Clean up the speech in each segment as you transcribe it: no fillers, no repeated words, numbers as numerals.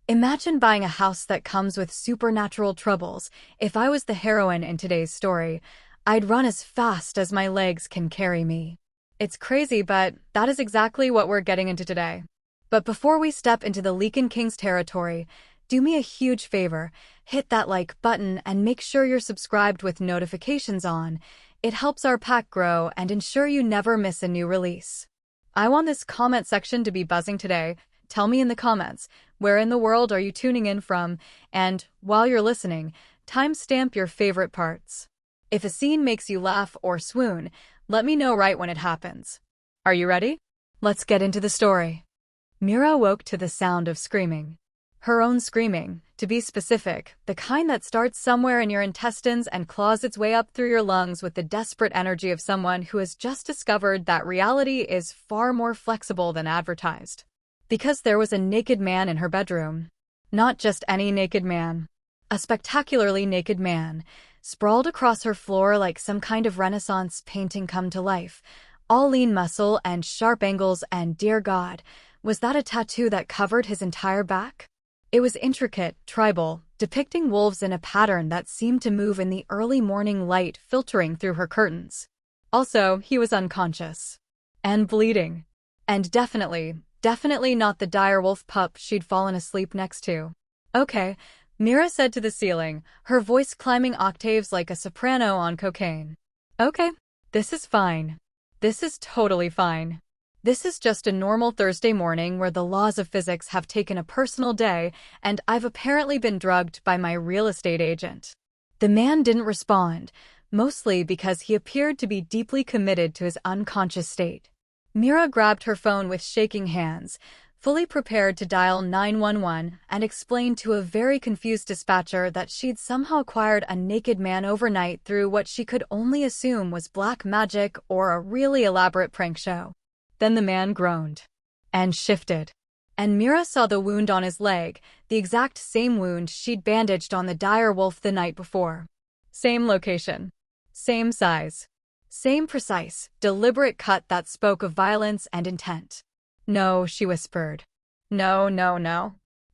Imagine buying a house that comes with supernatural troubles. If I was the heroine in today's story, I'd run as fast as my legs can carry me. It's crazy, but that is exactly what we're getting into today. But before we step into the Leakin King's territory, do me a huge favor, hit that like button and make sure you're subscribed with notifications on. It helps our pack grow and ensure you never miss a new release. I want this comment section to be buzzing today. Tell me in the comments, where in the world are you tuning in from? And while you're listening, timestamp your favorite parts. If a scene makes you laugh or swoon, let me know right when it happens. Are you ready? Let's get into the story. Mira woke to the sound of screaming. Her own screaming, to be specific, the kind that starts somewhere in your intestines and claws its way up through your lungs with the desperate energy of someone who has just discovered that reality is far more flexible than advertised. Because there was a naked man in her bedroom. Not just any naked man. A spectacularly naked man, sprawled across her floor like some kind of Renaissance painting come to life, all lean muscle and sharp angles, and dear God, was that a tattoo that covered his entire back? It was intricate, tribal, depicting wolves in a pattern that seemed to move in the early morning light filtering through her curtains. Also, he was unconscious. And bleeding. And definitely not the direwolf pup she'd fallen asleep next to. Okay, Mira said to the ceiling, her voice climbing octaves like a soprano on cocaine. Okay, this is fine. This is totally fine. This is just a normal Thursday morning where the laws of physics have taken a personal day and I've apparently been drugged by my real estate agent. The man didn't respond, mostly because he appeared to be deeply committed to his unconscious state. Mira grabbed her phone with shaking hands, fully prepared to dial 911 and explain to a very confused dispatcher that she'd somehow acquired a naked man overnight through what she could only assume was black magic or a really elaborate prank show. Then the man groaned. And shifted. And Mira saw the wound on his leg, the exact same wound she'd bandaged on the direwolf the night before. Same location. Same size. Same precise, deliberate cut that spoke of violence and intent. No, she whispered. No.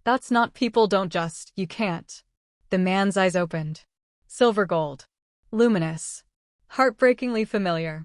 That's not people don't just, you can't. The man's eyes opened. Silver gold. Luminous. Heartbreakingly familiar.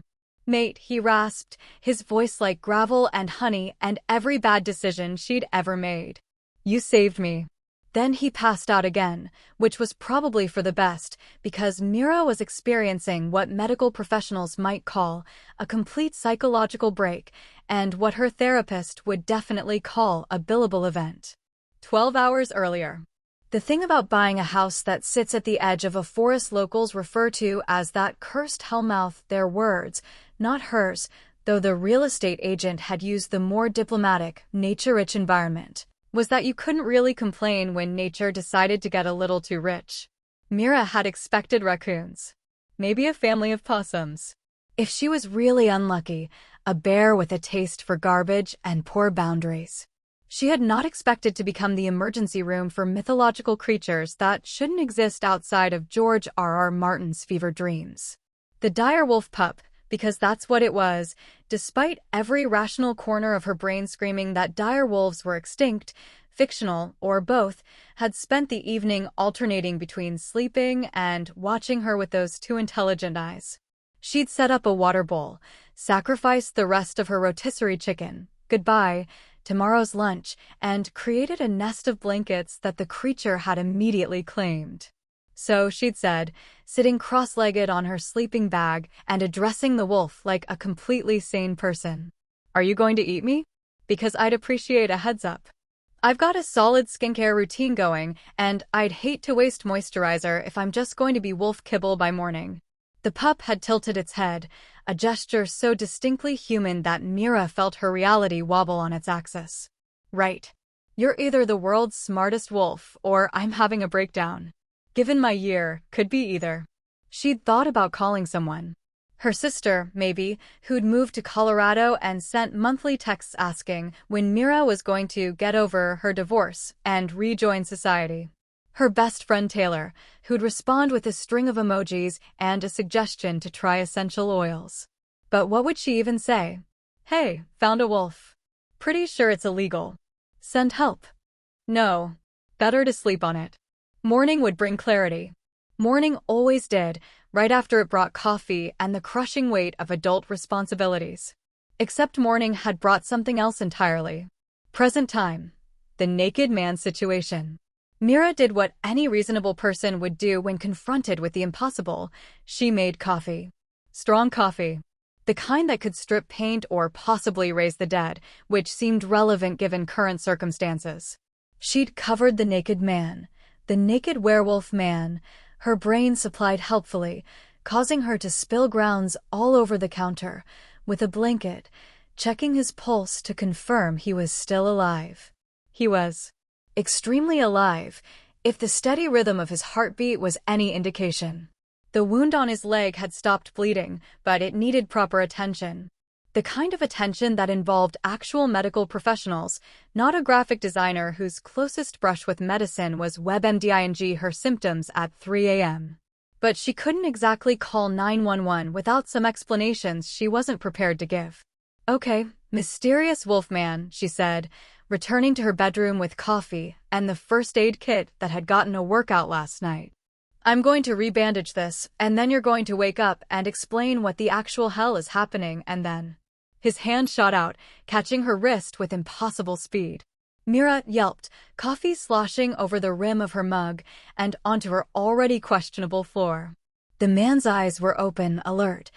Mate, he rasped, his voice like gravel and honey and every bad decision she'd ever made. You saved me. Then he passed out again, which was probably for the best, because Mira was experiencing what medical professionals might call a complete psychological break, and what her therapist would definitely call a billable event. 12 hours earlier. The thing about buying a house that sits at the edge of a forest locals refer to as that cursed hellmouth, their words, not hers, though the real estate agent had used the more diplomatic, nature-rich environment, was that you couldn't really complain when nature decided to get a little too rich. Mira had expected raccoons. Maybe a family of possums. If she was really unlucky, a bear with a taste for garbage and poor boundaries. She had not expected to become the emergency room for mythological creatures that shouldn't exist outside of George R.R. Martin's fever dreams. The direwolf pup, because that's what it was, despite every rational corner of her brain screaming that direwolves were extinct, fictional, or both, had spent the evening alternating between sleeping and watching her with those two intelligent eyes. She'd set up a water bowl, sacrificed the rest of her rotisserie chicken, goodbye, tomorrow's lunch, and created a nest of blankets that the creature had immediately claimed. So she'd said, sitting cross-legged on her sleeping bag and addressing the wolf like a completely sane person. Are you going to eat me? Because I'd appreciate a heads up. I've got a solid skincare routine going, and I'd hate to waste moisturizer if I'm just going to be wolf kibble by morning. The pup had tilted its head, a gesture so distinctly human that Mira felt her reality wobble on its axis. Right. You're either the world's smartest wolf, or I'm having a breakdown. Given my year, could be either. She'd thought about calling someone. Her sister, maybe, who'd moved to Colorado and sent monthly texts asking when Mira was going to get over her divorce and rejoin society. Her best friend Taylor, who'd respond with a string of emojis and a suggestion to try essential oils. But what would she even say? Hey, found a wolf. Pretty sure it's illegal. Send help. No. Better to sleep on it. Morning would bring clarity. Morning always did, right after it brought coffee and the crushing weight of adult responsibilities. Except morning had brought something else entirely. Present time. The naked man situation. Mira did what any reasonable person would do when confronted with the impossible. She made coffee. Strong coffee. The kind that could strip paint or possibly raise the dead, which seemed relevant given current circumstances. She'd covered the naked man, the naked werewolf man. Her brain supplied helpfully, causing her to spill grounds all over the counter, with a blanket, checking his pulse to confirm he was still alive. He was extremely alive, if the steady rhythm of his heartbeat was any indication. The wound on his leg had stopped bleeding, but it needed proper attention. The kind of attention that involved actual medical professionals, not a graphic designer whose closest brush with medicine was WebMDing her symptoms at 3 a.m. But she couldn't exactly call 911 without some explanations she wasn't prepared to give. "Okay, mysterious wolfman," she said, returning to her bedroom with coffee and the first aid kit that had gotten a workout last night. "I'm going to rebandage this, and then you're going to wake up and explain what the actual hell is happening, and then..." His hand shot out, catching her wrist with impossible speed. Mira yelped, coffee sloshing over the rim of her mug and onto her already questionable floor. The man's eyes were open, alert,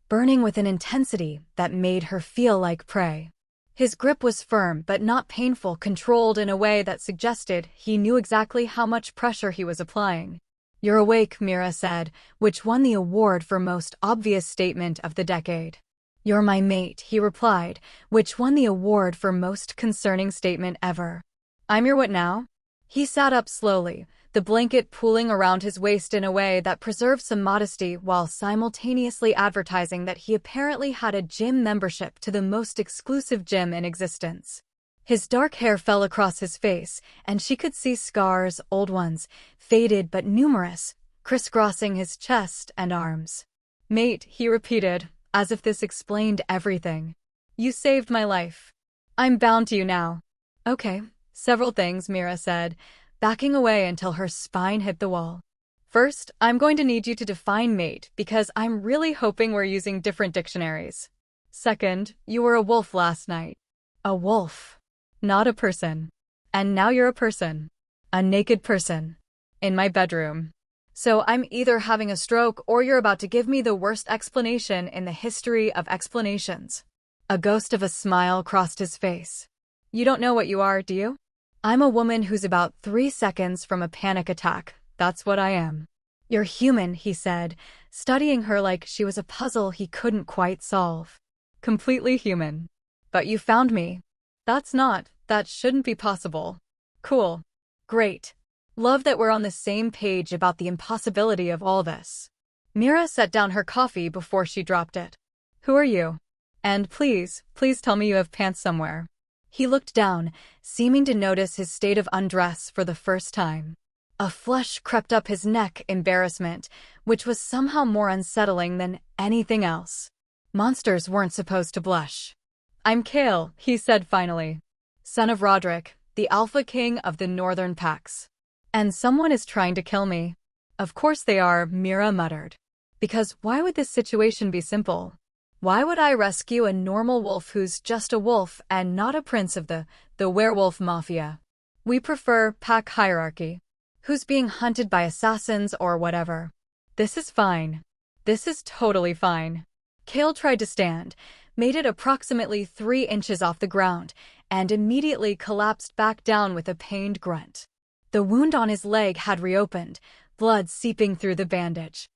burning with an intensity that made her feel like prey. His grip was firm but not painful, controlled in a way that suggested he knew exactly how much pressure he was applying. "You're awake," Mira said, which won the award for most obvious statement of the decade. "You're my mate," he replied, which won the award for most concerning statement ever. "I'm your what now?" He sat up slowly, the blanket pooling around his waist in a way that preserved some modesty while simultaneously advertising that he apparently had a gym membership to the most exclusive gym in existence. His dark hair fell across his face, and she could see scars, old ones, faded but numerous, crisscrossing his chest and arms. "Mate," he repeated, as if this explained everything. "You saved my life. I'm bound to you now." "Okay, several things," Mira said, backing away until her spine hit the wall. "First, I'm going to need you to define mate because I'm really hoping we're using different dictionaries. Second, you were a wolf last night." "A wolf. Not a person. And now you're a person. A naked person. In my bedroom. So I'm either having a stroke or you're about to give me the worst explanation in the history of explanations." A ghost of a smile crossed his face. "You don't know what you are, do you?" "I'm a woman who's about 3 seconds from a panic attack. That's what I am." "You're human," he said, studying her like she was a puzzle he couldn't quite solve. "Completely human. But you found me. That shouldn't be possible." "Cool. Great. Love that we're on the same page about the impossibility of all this." Mira set down her coffee before she dropped it. "Who are you? And please tell me you have pants somewhere." He looked down, seeming to notice his state of undress for the first time. A flush crept up his neck, embarrassment, which was somehow more unsettling than anything else. Monsters weren't supposed to blush. "I'm Kale," he said finally. "Son of Roderick, the Alpha King of the Northern Pax. And someone is trying to kill me." "Of course they are," Mira muttered. "Because why would this situation be simple? Why would I rescue a normal wolf who's just a wolf and not a prince of the werewolf mafia? We prefer pack hierarchy. Who's being hunted by assassins or whatever. This is fine. This is totally fine." Kale tried to stand, made it approximately 3 inches off the ground, and immediately collapsed back down with a pained grunt. The wound on his leg had reopened, blood seeping through the bandage.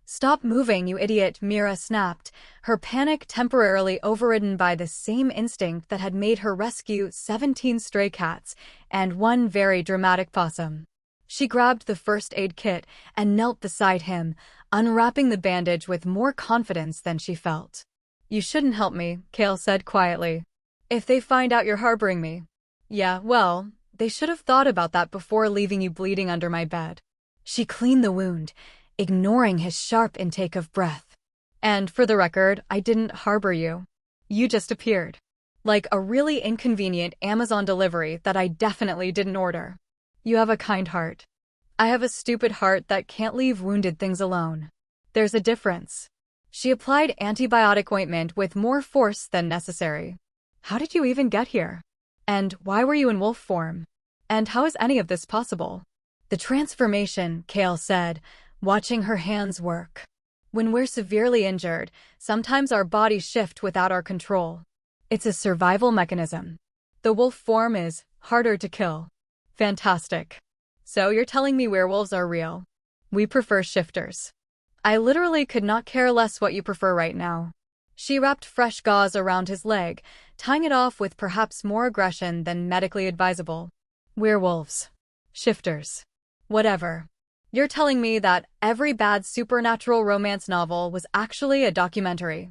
"Stop moving, you idiot," Mira snapped, her panic temporarily overridden by the same instinct that had made her rescue 17 stray cats and 1 very dramatic possum. She grabbed the first aid kit and knelt beside him, unwrapping the bandage with more confidence than she felt. "You shouldn't help me," Kale said quietly. "If they find out you're harboring me." "Yeah, well, they should have thought about that before leaving you bleeding under my bed." She cleaned the wound, ignoring his sharp intake of breath. "And for the record, I didn't harbor you. You just appeared. Like a really inconvenient Amazon delivery that I definitely didn't order." You have a kind heart. I have a stupid heart that can't leave wounded things alone. There's a difference. She applied antibiotic ointment with more force than necessary. How did you even get here? And why were you in wolf form? And how is any of this possible? The transformation, Kale said, watching her hands work. When we're severely injured, sometimes our bodies shift without our control. It's a survival mechanism. The wolf form is harder to kill. Fantastic. So you're telling me werewolves are real? We prefer shifters. I literally could not care less what you prefer right now. She wrapped fresh gauze around his leg, tying it off with perhaps more aggression than medically advisable. Werewolves. Shifters. Whatever. You're telling me that every bad supernatural romance novel was actually a documentary.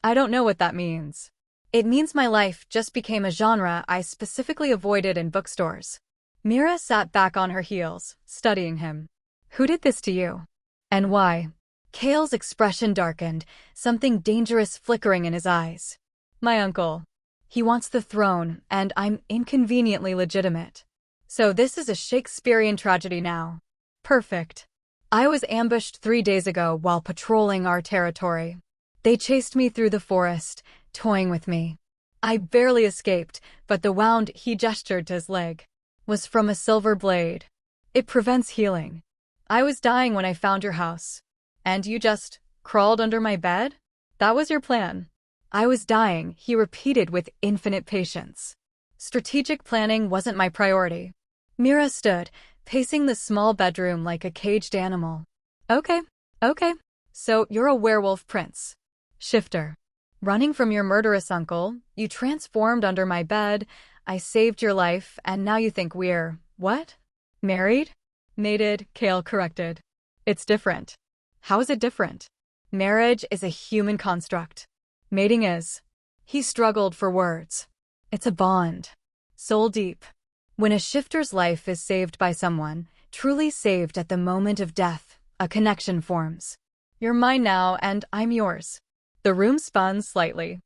I don't know what that means. It means my life just became a genre I specifically avoided in bookstores. Mira sat back on her heels, studying him. Who did this to you? And why? Kale's expression darkened, something dangerous flickering in his eyes. My uncle. He wants the throne, and I'm inconveniently legitimate. So this is a Shakespearean tragedy now. Perfect. I was ambushed 3 days ago while patrolling our territory. They chased me through the forest, toying with me. I barely escaped, but the wound, he gestured to his leg, was from a silver blade. It prevents healing. I was dying when I found your house. And you just crawled under my bed? That was your plan. I was dying, he repeated with infinite patience. Strategic planning wasn't my priority. Mira stood, pacing the small bedroom like a caged animal. Okay. So you're a werewolf prince. Shifter. Running from your murderous uncle, you transformed under my bed, I saved your life, and now you think we're, what? Married? Mated, Kale corrected. It's different. How is it different? Marriage is a human construct. Mating is. He struggled for words. It's a bond. Soul deep. When a shifter's life is saved by someone, truly saved at the moment of death, a connection forms. You're mine now, and I'm yours. The room spun slightly.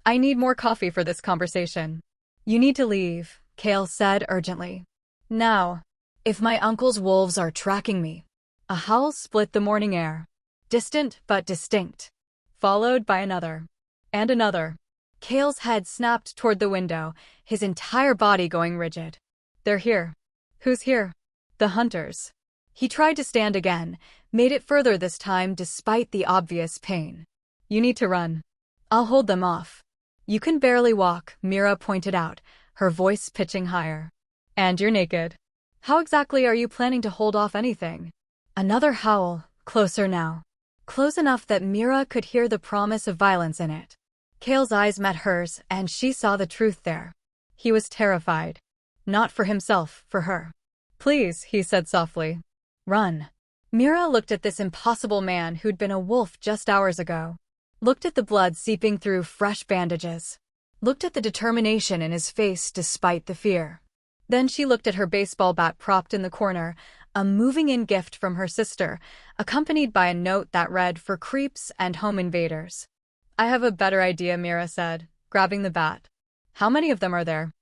I need more coffee for this conversation. You need to leave, Kale said urgently. Now. If my uncle's wolves are tracking me. A howl split the morning air. Distant but distinct. Followed by another. And another. Kale's head snapped toward the window, his entire body going rigid. They're here. Who's here? The hunters. He tried to stand again, made it further this time despite the obvious pain. You need to run. I'll hold them off. You can barely walk, Mira pointed out, her voice pitching higher. And you're naked. How exactly are you planning to hold off anything? Another howl, closer now. Close enough that Mira could hear the promise of violence in it. Kale's eyes met hers, and she saw the truth there. He was terrified. Not for himself, for her. Please, he said softly. Run. Mira looked at this impossible man who'd been a wolf just hours ago. Looked at the blood seeping through fresh bandages. Looked at the determination in his face despite the fear. Then she looked at her baseball bat propped in the corner, a moving-in gift from her sister, accompanied by a note that read, for creeps and home invaders. I have a better idea, Mira said, grabbing the bat. How many of them are there?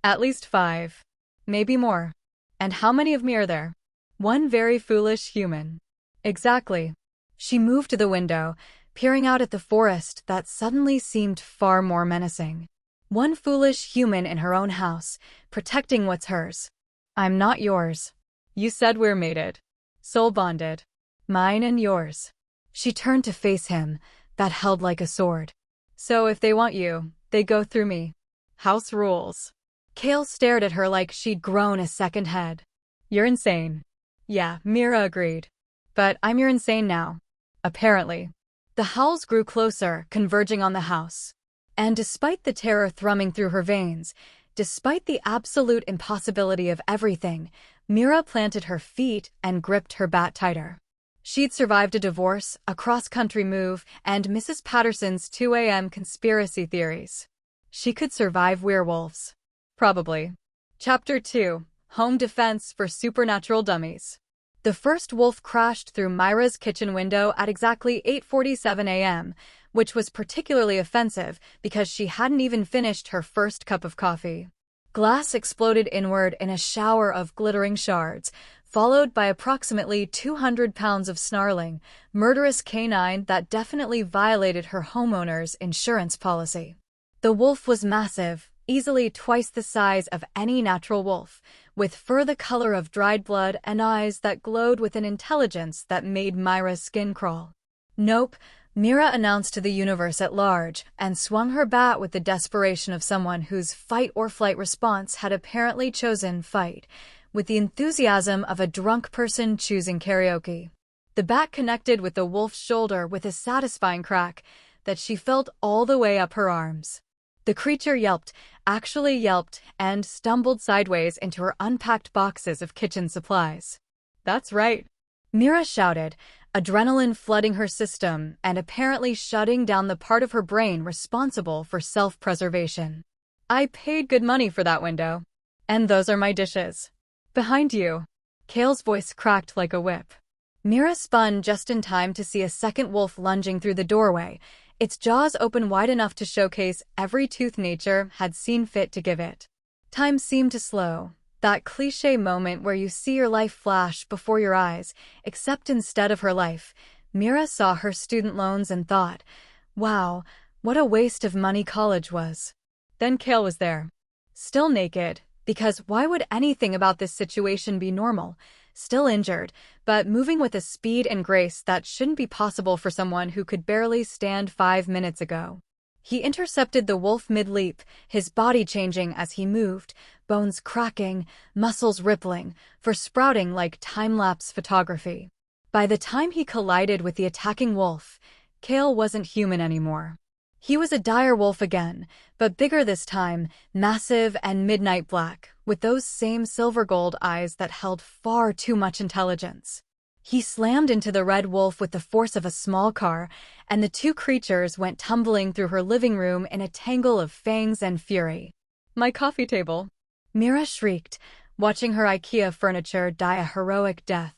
At least 5. Maybe more. And how many of me are there? One very foolish human. Exactly. She moved to the window, peering out at the forest that suddenly seemed far more menacing. One foolish human in her own house, protecting what's hers. I'm not yours. You said we're mated. Soul bonded. Mine and yours. She turned to face him, that held like a sword. So if they want you, they go through me. House rules. Kale stared at her like she'd grown a second head. You're insane. Yeah, Mira agreed. But I'm your insane now. Apparently. The howls grew closer, converging on the house. And despite the terror thrumming through her veins, despite the absolute impossibility of everything, Mira planted her feet and gripped her bat tighter. She'd survived a divorce, a cross-country move, and Mrs. Patterson's 2 a.m. conspiracy theories. She could survive werewolves. Probably. Chapter 2. Home Defense for Supernatural Dummies. The first wolf crashed through Myra's kitchen window at exactly 8:47 a.m., which was particularly offensive because she hadn't even finished her first cup of coffee. Glass exploded inward in a shower of glittering shards, followed by approximately 200 pounds of snarling, murderous canine that definitely violated her homeowner's insurance policy. The wolf was massive, easily twice the size of any natural wolf, with fur the color of dried blood and eyes that glowed with an intelligence that made Myra's skin crawl. "Nope," Mira announced to the universe at large, and swung her bat with the desperation of someone whose fight-or-flight response had apparently chosen fight, with the enthusiasm of a drunk person choosing karaoke. The bat connected with the wolf's shoulder with a satisfying crack that she felt all the way up her arms. The creature yelped, actually yelped, and stumbled sideways into her unpacked boxes of kitchen supplies. "That's right," Mira shouted, adrenaline flooding her system and apparently shutting down the part of her brain responsible for self-preservation. "I paid good money for that window. And those are my dishes. Behind you." Kale's voice cracked like a whip. Mira spun just in time to see a second wolf lunging through the doorway, its jaws open wide enough to showcase every tooth nature had seen fit to give it. Time seemed to slow, that cliché moment where you see your life flash before your eyes, except instead of her life, Mira saw her student loans and thought, wow, what a waste of money college was. Then Kale was there. Still naked, because why would anything about this situation be normal? Still injured, but moving with a speed and grace that shouldn't be possible for someone who could barely stand 5 minutes ago. He intercepted the wolf mid-leap, his body changing as he moved, bones cracking, muscles rippling, for sprouting like time-lapse photography. By the time he collided with the attacking wolf, Kale wasn't human anymore. He was a direwolf again, but bigger this time, massive and midnight black, with those same silver-gold eyes that held far too much intelligence. He slammed into the red wolf with the force of a small car, and the two creatures went tumbling through her living room in a tangle of fangs and fury. "My coffee table!" Mira shrieked, watching her IKEA furniture die a heroic death.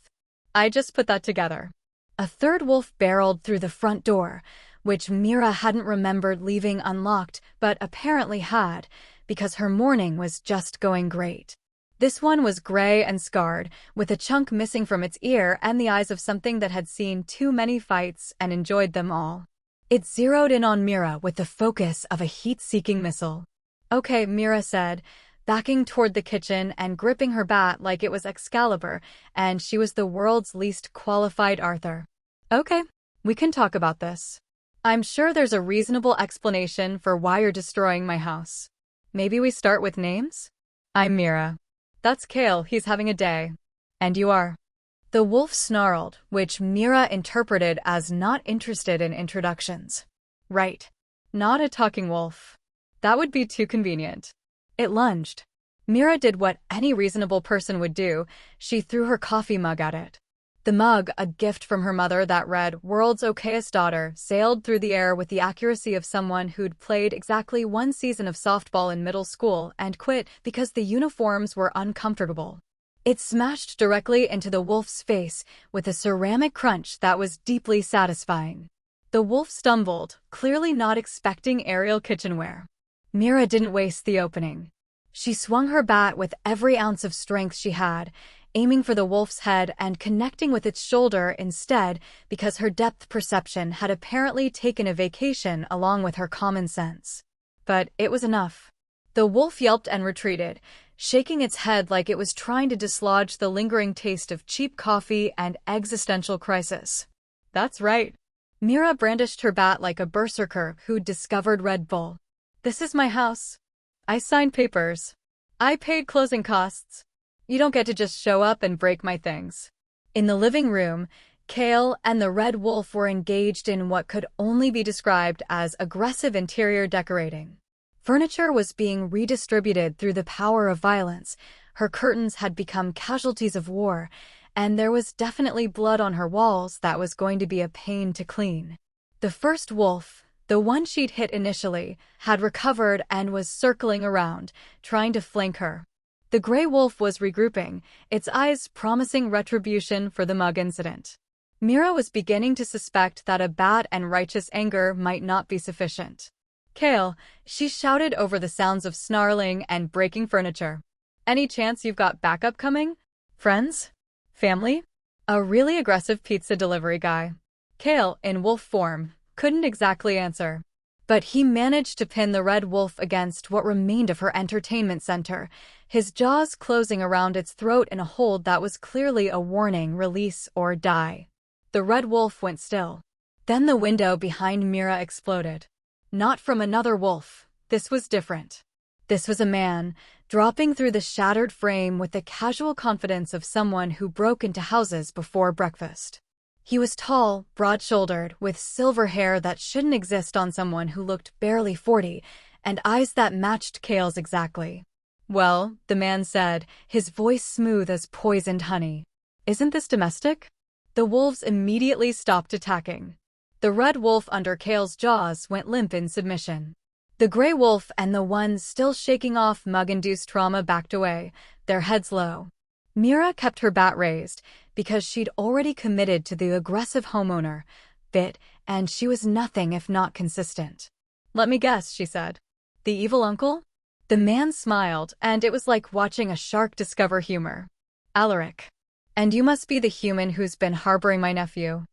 "I just put that together." A third wolf barreled through the front door, which Mira hadn't remembered leaving unlocked, but apparently had, because her morning was just going great. This one was gray and scarred, with a chunk missing from its ear and the eyes of something that had seen too many fights and enjoyed them all. It zeroed in on Mira with the focus of a heat-seeking missile. "Okay," Mira said, backing toward the kitchen and gripping her bat like it was Excalibur, and she was the world's least qualified Arthur. "Okay, we can talk about this. I'm sure there's a reasonable explanation for why you're destroying my house. Maybe we start with names? I'm Mira. That's Kale, he's having a day. And you are." The wolf snarled, which Mira interpreted as not interested in introductions. Right. Not a talking wolf. That would be too convenient. It lunged. Mira did what any reasonable person would do. She threw her coffee mug at it. The mug, a gift from her mother that read, "World's okayest daughter," sailed through the air with the accuracy of someone who'd played exactly one season of softball in middle school and quit because the uniforms were uncomfortable. It smashed directly into the wolf's face with a ceramic crunch that was deeply satisfying. The wolf stumbled, clearly not expecting aerial kitchenware. Mira didn't waste the opening. She swung her bat with every ounce of strength she had, aiming for the wolf's head and connecting with its shoulder instead because her depth perception had apparently taken a vacation along with her common sense. But it was enough. The wolf yelped and retreated, shaking its head like it was trying to dislodge the lingering taste of cheap coffee and existential crisis. "That's right." Mira brandished her bat like a berserker who'd discovered Red Bull. "This is my house. I signed papers. I paid closing costs. You don't get to just show up and break my things." In the living room, Kale and the red wolf were engaged in what could only be described as aggressive interior decorating. Furniture was being redistributed through the power of violence, her curtains had become casualties of war, and there was definitely blood on her walls that was going to be a pain to clean. The first wolf, the one she'd hit initially, had recovered and was circling around, trying to flank her. The gray wolf was regrouping, its eyes promising retribution for the mug incident. Mira was beginning to suspect that a bat and righteous anger might not be sufficient. Kale, she shouted over the sounds of snarling and breaking furniture. Any chance you've got backup coming? Friends? Family? A really aggressive pizza delivery guy. Kale, in wolf form, couldn't exactly answer. But he managed to pin the red wolf against what remained of her entertainment center, his jaws closing around its throat in a hold that was clearly a warning, release or die. The red wolf went still. Then the window behind Mira exploded. Not from another wolf. This was different. This was a man, dropping through the shattered frame with the casual confidence of someone who broke into houses before breakfast. He was tall, broad-shouldered, with silver hair that shouldn't exist on someone who looked barely 40, and eyes that matched Kale's exactly. "Well," the man said, his voice smooth as poisoned honey. "Isn't this domestic?" The wolves immediately stopped attacking. The red wolf under Kale's jaws went limp in submission. The gray wolf and the ones still shaking off mug-induced trauma backed away, their heads low. Mira kept her bat raised, because she'd already committed to the aggressive homeowner, fit, and she was nothing if not consistent. "Let me guess," she said. "The evil uncle?" The man smiled, and it was like watching a shark discover humor. "Alaric. And you must be the human who's been harboring my nephew."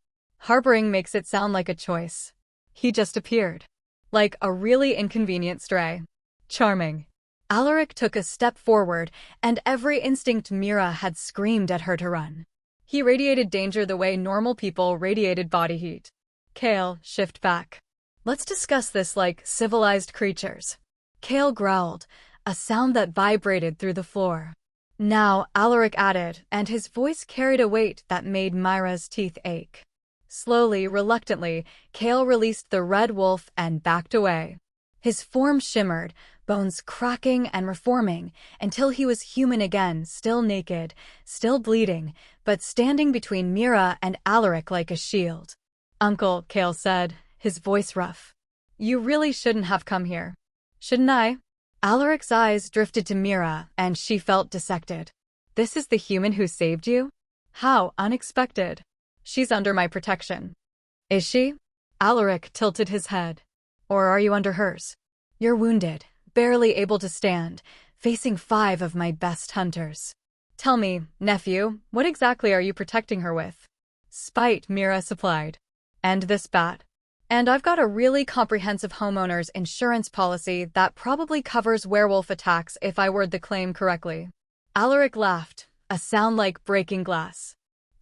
Harboring makes it sound like a choice. He just appeared. Like a really inconvenient stray. Charming. Alaric took a step forward, and every instinct Mira had screamed at her to run. He radiated danger the way normal people radiated body heat. "Kale, shift back. Let's discuss this like civilized creatures." Kale growled, a sound that vibrated through the floor. Now, Alaric added, and his voice carried a weight that made Myra's teeth ache. Slowly, reluctantly, Kale released the red wolf and backed away. His form shimmered, bones cracking and reforming, until he was human again, still naked, still bleeding, but standing between Mira and Alaric like a shield. "Uncle," Kale said, his voice rough. "You really shouldn't have come here." "Shouldn't I?" Alaric's eyes drifted to Mira, and she felt dissected. "This is the human who saved you? How unexpected." "She's under my protection." "Is she?" Alaric tilted his head. "Or are you under hers? You're wounded, barely able to stand, facing 5 of my best hunters. Tell me, nephew, what exactly are you protecting her with?" "Spite," Mira supplied. "And this bat. And I've got a really comprehensive homeowner's insurance policy that probably covers werewolf attacks if I word the claim correctly." Alaric laughed, a sound like breaking glass.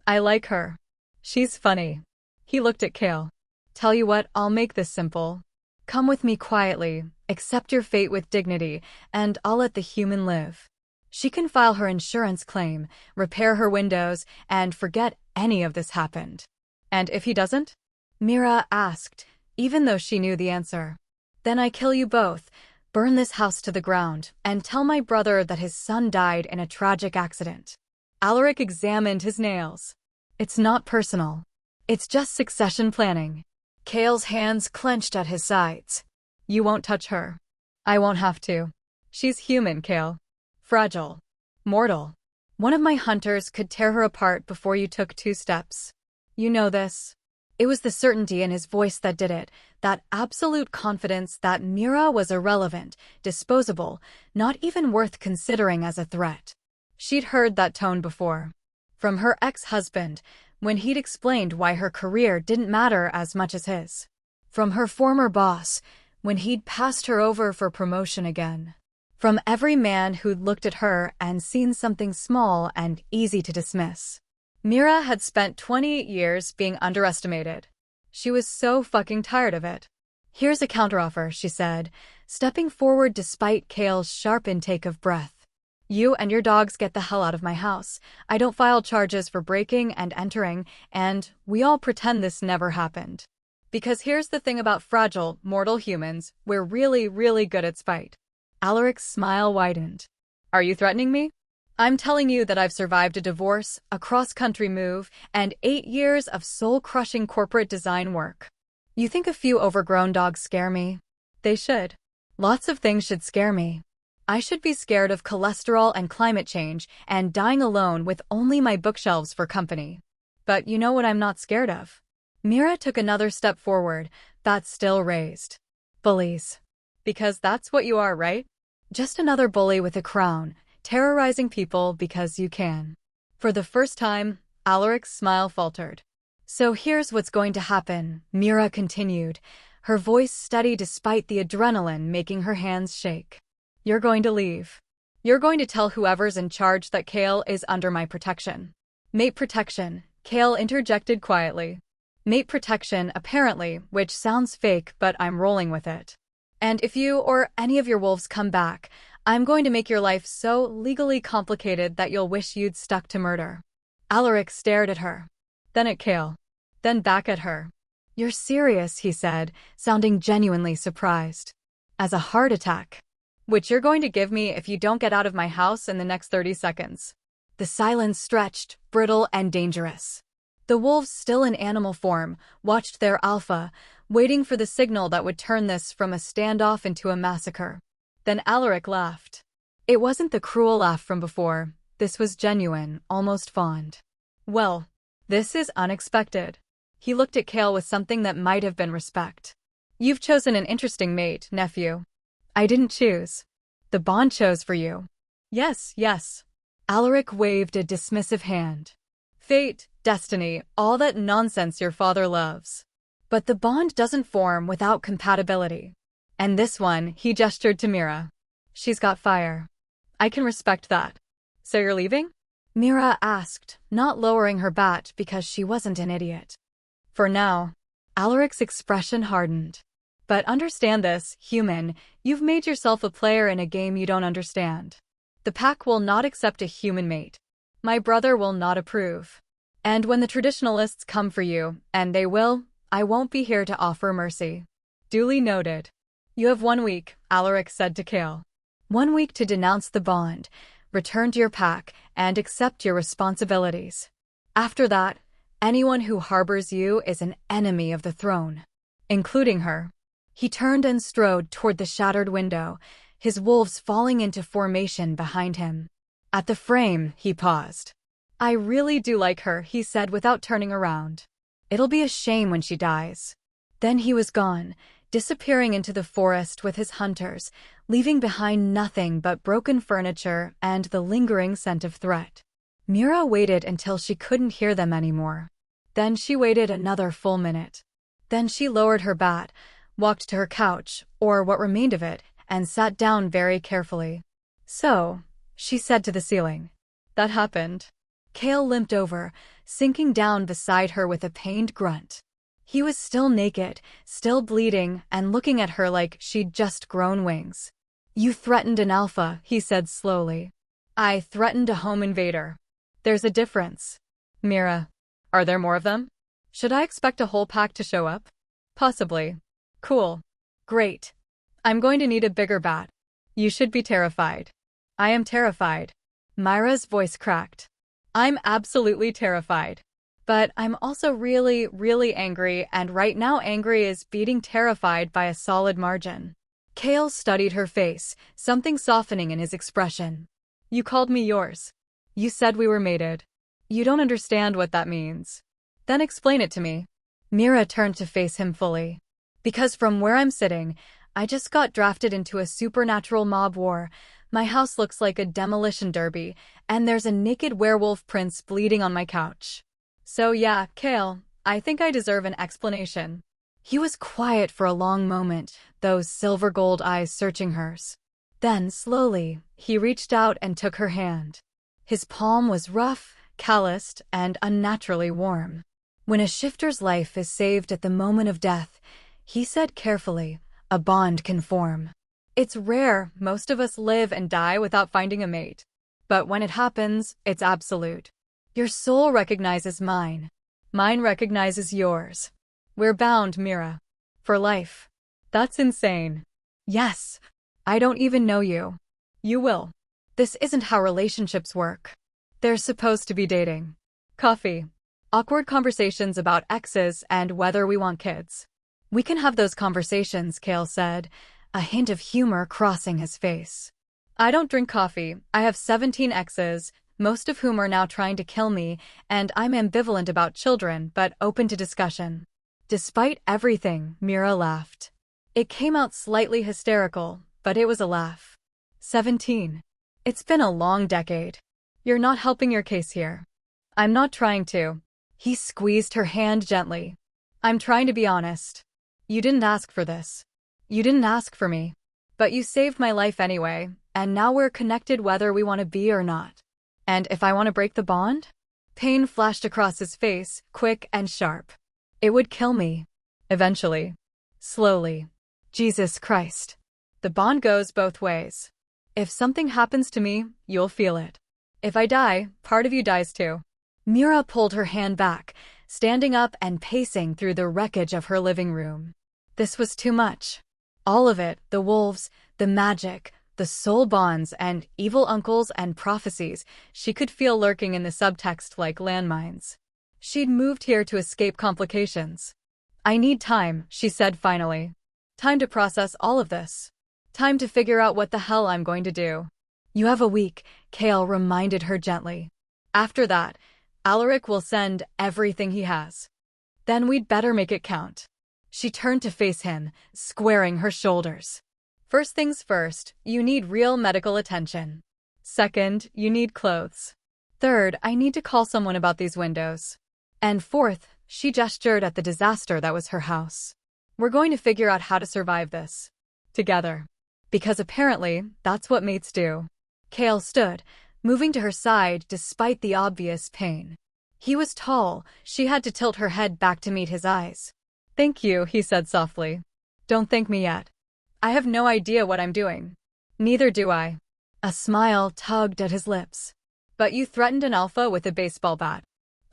"I like her. She's funny." He looked at Kale. "Tell you what, I'll make this simple. Come with me quietly, accept your fate with dignity, and I'll let the human live. She can file her insurance claim, repair her windows, and forget any of this happened." "And if he doesn't?" Mira asked, even though she knew the answer. "Then I kill you both, burn this house to the ground, and tell my brother that his son died in a tragic accident." Alaric examined his nails. "It's not personal. It's just succession planning." Kale's hands clenched at his sides. "You won't touch her." "I won't have to. She's human, Kale. Fragile. Mortal. One of my hunters could tear her apart before you took 2 steps. You know this." It was the certainty in his voice that did it, that absolute confidence that Mira was irrelevant, disposable, not even worth considering as a threat. She'd heard that tone before. From her ex-husband, when he'd explained why her career didn't matter as much as his. From her former boss, when he'd passed her over for promotion again. From every man who'd looked at her and seen something small and easy to dismiss. Mira had spent 28 years being underestimated. She was so fucking tired of it. "Here's a counteroffer," she said, stepping forward despite Kale's sharp intake of breath. "You and your dogs get the hell out of my house. I don't file charges for breaking and entering, and we all pretend this never happened. Because here's the thing about fragile, mortal humans, we're really, really good at spite." Alaric's smile widened. "Are you threatening me?" "I'm telling you that I've survived a divorce, a cross-country move, and 8 years of soul-crushing corporate design work. You think a few overgrown dogs scare me? They should. Lots of things should scare me. I should be scared of cholesterol and climate change and dying alone with only my bookshelves for company. But you know what I'm not scared of?" Mira took another step forward, bat still raised. "Bullies." Because that's what you are, right? Just another bully with a crown, terrorizing people because you can. For the first time, Alaric's smile faltered. So here's what's going to happen, Mira continued, her voice steady despite the adrenaline making her hands shake. You're going to leave. You're going to tell whoever's in charge that Kale is under my protection. Mate protection, Kale interjected quietly. Mate protection, apparently, which sounds fake, but I'm rolling with it. And if you or any of your wolves come back, I'm going to make your life so legally complicated that you'll wish you'd stuck to murder. Alaric stared at her. Then at Kale. Then back at her. You're serious, he said, sounding genuinely surprised. As a heart attack. Which you're going to give me if you don't get out of my house in the next 30 seconds. The silence stretched, brittle and dangerous. The wolves, still in animal form, watched their alpha, waiting for the signal that would turn this from a standoff into a massacre. Then Alaric laughed. It wasn't the cruel laugh from before. This was genuine, almost fond. Well, this is unexpected. He looked at Kale with something that might have been respect. You've chosen an interesting mate, nephew. I didn't choose. The bond chose for you. Yes, yes. Alaric waved a dismissive hand. Fate, destiny, all that nonsense your father loves. But the bond doesn't form without compatibility. And this one, he gestured to Mira. She's got fire. I can respect that. So you're leaving? Mira asked, not lowering her bat because she wasn't an idiot. For now. Alaric's expression hardened. But understand this, human, you've made yourself a player in a game you don't understand. The pack will not accept a human mate. My brother will not approve. And when the traditionalists come for you, and they will, I won't be here to offer mercy. Duly noted. You have 1 week, Alaric said to Kale. 1 week to denounce the bond, return to your pack, and accept your responsibilities. After that, anyone who harbors you is an enemy of the throne. Including her. He turned and strode toward the shattered window, his wolves falling into formation behind him. At the frame, he paused. I really do like her, he said without turning around. It'll be a shame when she dies. Then he was gone, disappearing into the forest with his hunters, leaving behind nothing but broken furniture and the lingering scent of threat. Mira waited until she couldn't hear them anymore. Then she waited another full minute. Then she lowered her bat, walked to her couch, or what remained of it, and sat down very carefully. So, she said to the ceiling. That happened. Kale limped over, sinking down beside her with a pained grunt. He was still naked, still bleeding, and looking at her like she'd just grown wings. You threatened an alpha, he said slowly. I threatened a home invader. There's a difference. Mira. Are there more of them? Should I expect a whole pack to show up? Possibly. Cool. Great. I'm going to need a bigger bat. You should be terrified. I am terrified. Myra's voice cracked. I'm absolutely terrified. But I'm also really, really angry, and right now angry is beating terrified by a solid margin. Kale studied her face, something softening in his expression. You called me yours. You said we were mated. You don't understand what that means. Then explain it to me. Mira turned to face him fully. Because from where I'm sitting, I just got drafted into a supernatural mob war. My house looks like a demolition derby, and there's a naked werewolf prince bleeding on my couch. So yeah, Kale, I think I deserve an explanation. He was quiet for a long moment, those silver gold eyes searching hers. Then, slowly, he reached out and took her hand. His palm was rough, calloused, and unnaturally warm. When a shifter's life is saved at the moment of death, he said carefully, a bond can form. It's rare, most of us live and die without finding a mate. But when it happens, it's absolute. Your soul recognizes mine. Mine recognizes yours. We're bound, Mira. For life. That's insane. Yes. I don't even know you. You will. This isn't how relationships work. They're supposed to be dating. Coffee. Awkward conversations about exes and whether we want kids. We can have those conversations, Kale said, a hint of humor crossing his face. I don't drink coffee. I have 17 exes, most of whom are now trying to kill me, and I'm ambivalent about children but open to discussion. Despite everything, Mira laughed. It came out slightly hysterical, but it was a laugh. 17. It's been a long decade. You're not helping your case here. I'm not trying to. He squeezed her hand gently. I'm trying to be honest. You didn't ask for this. You didn't ask for me. But you saved my life anyway, and now we're connected whether we want to be or not. And if I want to break the bond? Pain flashed across his face, quick and sharp. It would kill me. Eventually. Slowly. Jesus Christ. The bond goes both ways. If something happens to me, you'll feel it. If I die, part of you dies too. Mira pulled her hand back, standing up and pacing through the wreckage of her living room. This was too much. All of it, the wolves, the magic, the soul bonds and evil uncles and prophecies, she could feel lurking in the subtext like landmines. She'd moved here to escape complications. I need time, she said finally. Time to process all of this. Time to figure out what the hell I'm going to do. You have a week, Kale reminded her gently. After that, Alaric will send everything he has. Then we'd better make it count. She turned to face him, squaring her shoulders. First things first, you need real medical attention. Second, you need clothes. Third, I need to call someone about these windows. And fourth, she gestured at the disaster that was her house. We're going to figure out how to survive this. Together. Because apparently, that's what mates do. Kale stood, moving to her side despite the obvious pain. He was tall, she had to tilt her head back to meet his eyes. Thank you, he said softly. Don't thank me yet. I have no idea what I'm doing. Neither do I. A smile tugged at his lips. But you threatened an alpha with a baseball bat.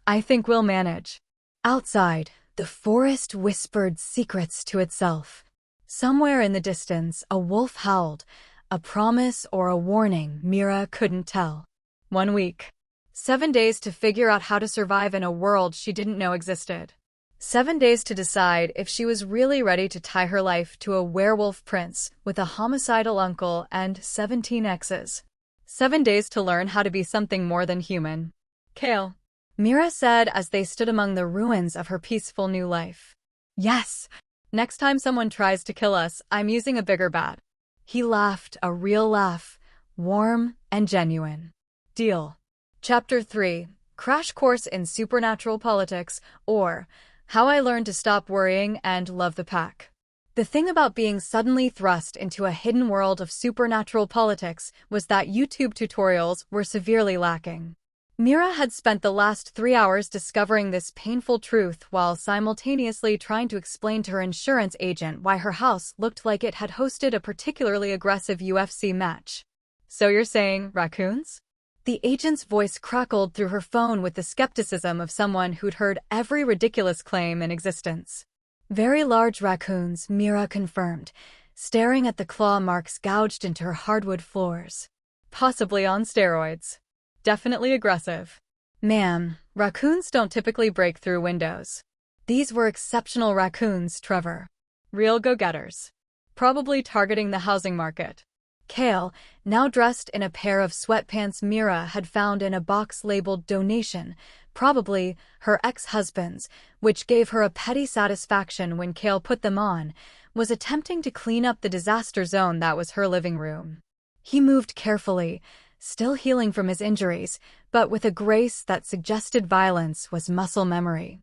I think we'll manage. Outside, the forest whispered secrets to itself. Somewhere in the distance, a wolf howled, a promise or a warning Mira couldn't tell. 1 week. 7 days to figure out how to survive in a world she didn't know existed. 7 days to decide if she was really ready to tie her life to a werewolf prince with a homicidal uncle and 17 exes. 7 days to learn how to be something more than human. Kale. Mira said as they stood among the ruins of her peaceful new life. Yes. Next time someone tries to kill us, I'm using a bigger bat. He laughed, a real laugh, warm and genuine. Deal. Chapter 3. Crash Course in Supernatural Politics, or How I Learned to Stop Worrying and Love the Pack. The thing about being suddenly thrust into a hidden world of supernatural politics was that YouTube tutorials were severely lacking. Mira had spent the last 3 hours discovering this painful truth while simultaneously trying to explain to her insurance agent why her house looked like it had hosted a particularly aggressive UFC match. So you're saying raccoons? The agent's voice crackled through her phone with the skepticism of someone who'd heard every ridiculous claim in existence. Very large raccoons, Mira confirmed, staring at the claw marks gouged into her hardwood floors. Possibly on steroids. Definitely aggressive. Ma'am, raccoons don't typically break through windows. These were exceptional raccoons, Trevor. Real go-getters. Probably targeting the housing market. Kale, now dressed in a pair of sweatpants Mira had found in a box labeled donation, probably her ex-husband's, which gave her a petty satisfaction when Kale put them on, was attempting to clean up the disaster zone that was her living room. He moved carefully, still healing from his injuries, but with a grace that suggested violence was muscle memory.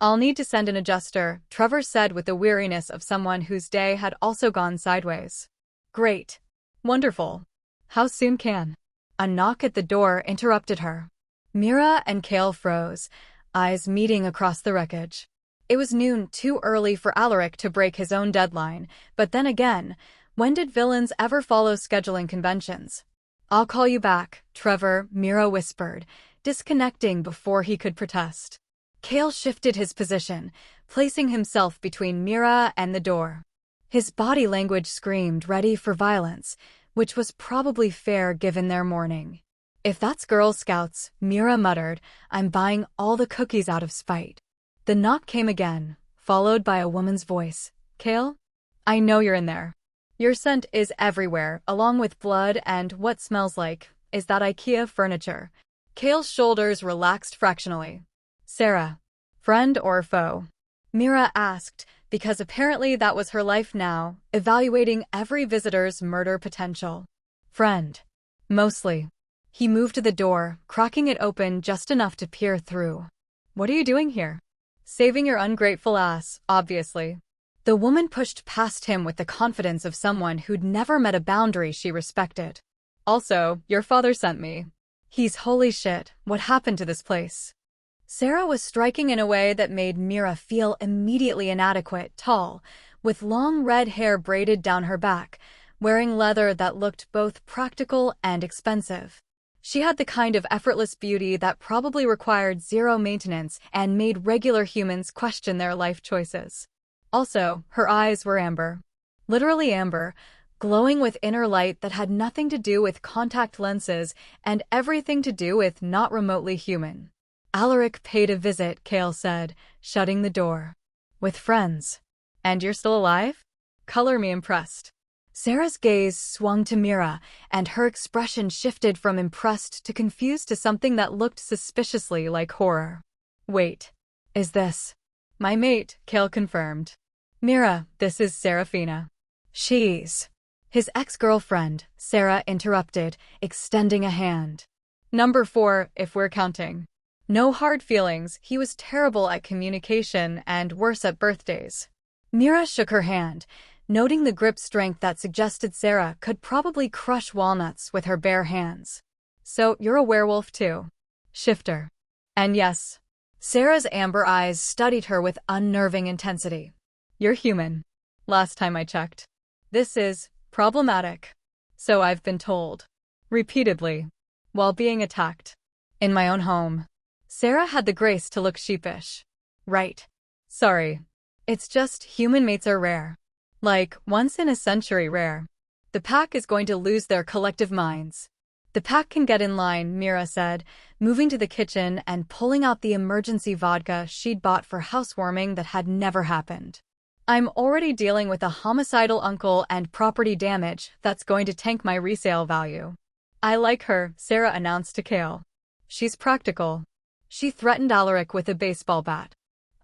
I'll need to send an adjuster, Trevor said with the weariness of someone whose day had also gone sideways. Great. Wonderful. How soon can? A knock at the door interrupted her. Mira and Kale froze, eyes meeting across the wreckage. It was noon, too early for Alaric to break his own deadline, but then again, when did villains ever follow scheduling conventions? I'll call you back, Trevor, Mira whispered, disconnecting before he could protest. Kale shifted his position, placing himself between Mira and the door. His body language screamed ready for violence, which was probably fair given their mourning. If that's Girl Scouts, Mira muttered, I'm buying all the cookies out of spite. The knock came again, followed by a woman's voice. Kale? I know you're in there. Your scent is everywhere, along with blood and what smells like, is that IKEA furniture. Kale's shoulders relaxed fractionally. Sarah. Friend or foe? Mira asked, because apparently that was her life now, evaluating every visitor's murder potential. Friend. Mostly. He moved to the door, cracking it open just enough to peer through. What are you doing here? Saving your ungrateful ass, obviously. The woman pushed past him with the confidence of someone who'd never met a boundary she respected. Also, your father sent me. He's holy shit, what happened to this place? Sarah was striking in a way that made Mira feel immediately inadequate, tall, with long red hair braided down her back, wearing leather that looked both practical and expensive. She had the kind of effortless beauty that probably required zero maintenance and made regular humans question their life choices. Also, her eyes were amber. Literally amber, glowing with inner light that had nothing to do with contact lenses and everything to do with not remotely human. Alaric paid a visit, Kale said, shutting the door. With friends. And you're still alive? Color me impressed. Sarah's gaze swung to Mira, and her expression shifted from impressed to confused to something that looked suspiciously like horror. Wait. Is this my mate? Kale confirmed. Mira, this is Serafina. She's his ex-girlfriend, Sarah interrupted, extending a hand. Number 4, if we're counting. No hard feelings, he was terrible at communication and worse at birthdays. Mira shook her hand, noting the grip strength that suggested Sarah could probably crush walnuts with her bare hands. So, you're a werewolf too. Shifter. And yes. Sarah's amber eyes studied her with unnerving intensity. You're human. Last time I checked. This is problematic. So I've been told. Repeatedly. While being attacked. In my own home. Sarah had the grace to look sheepish. Right. Sorry. It's just human mates are rare. Like, once in a century rare. The pack is going to lose their collective minds. The pack can get in line, Mira said, moving to the kitchen and pulling out the emergency vodka she'd bought for housewarming that had never happened. I'm already dealing with a homicidal uncle and property damage that's going to tank my resale value. I like her, Sarah announced to Kale. She's practical. She threatened Alaric with a baseball bat.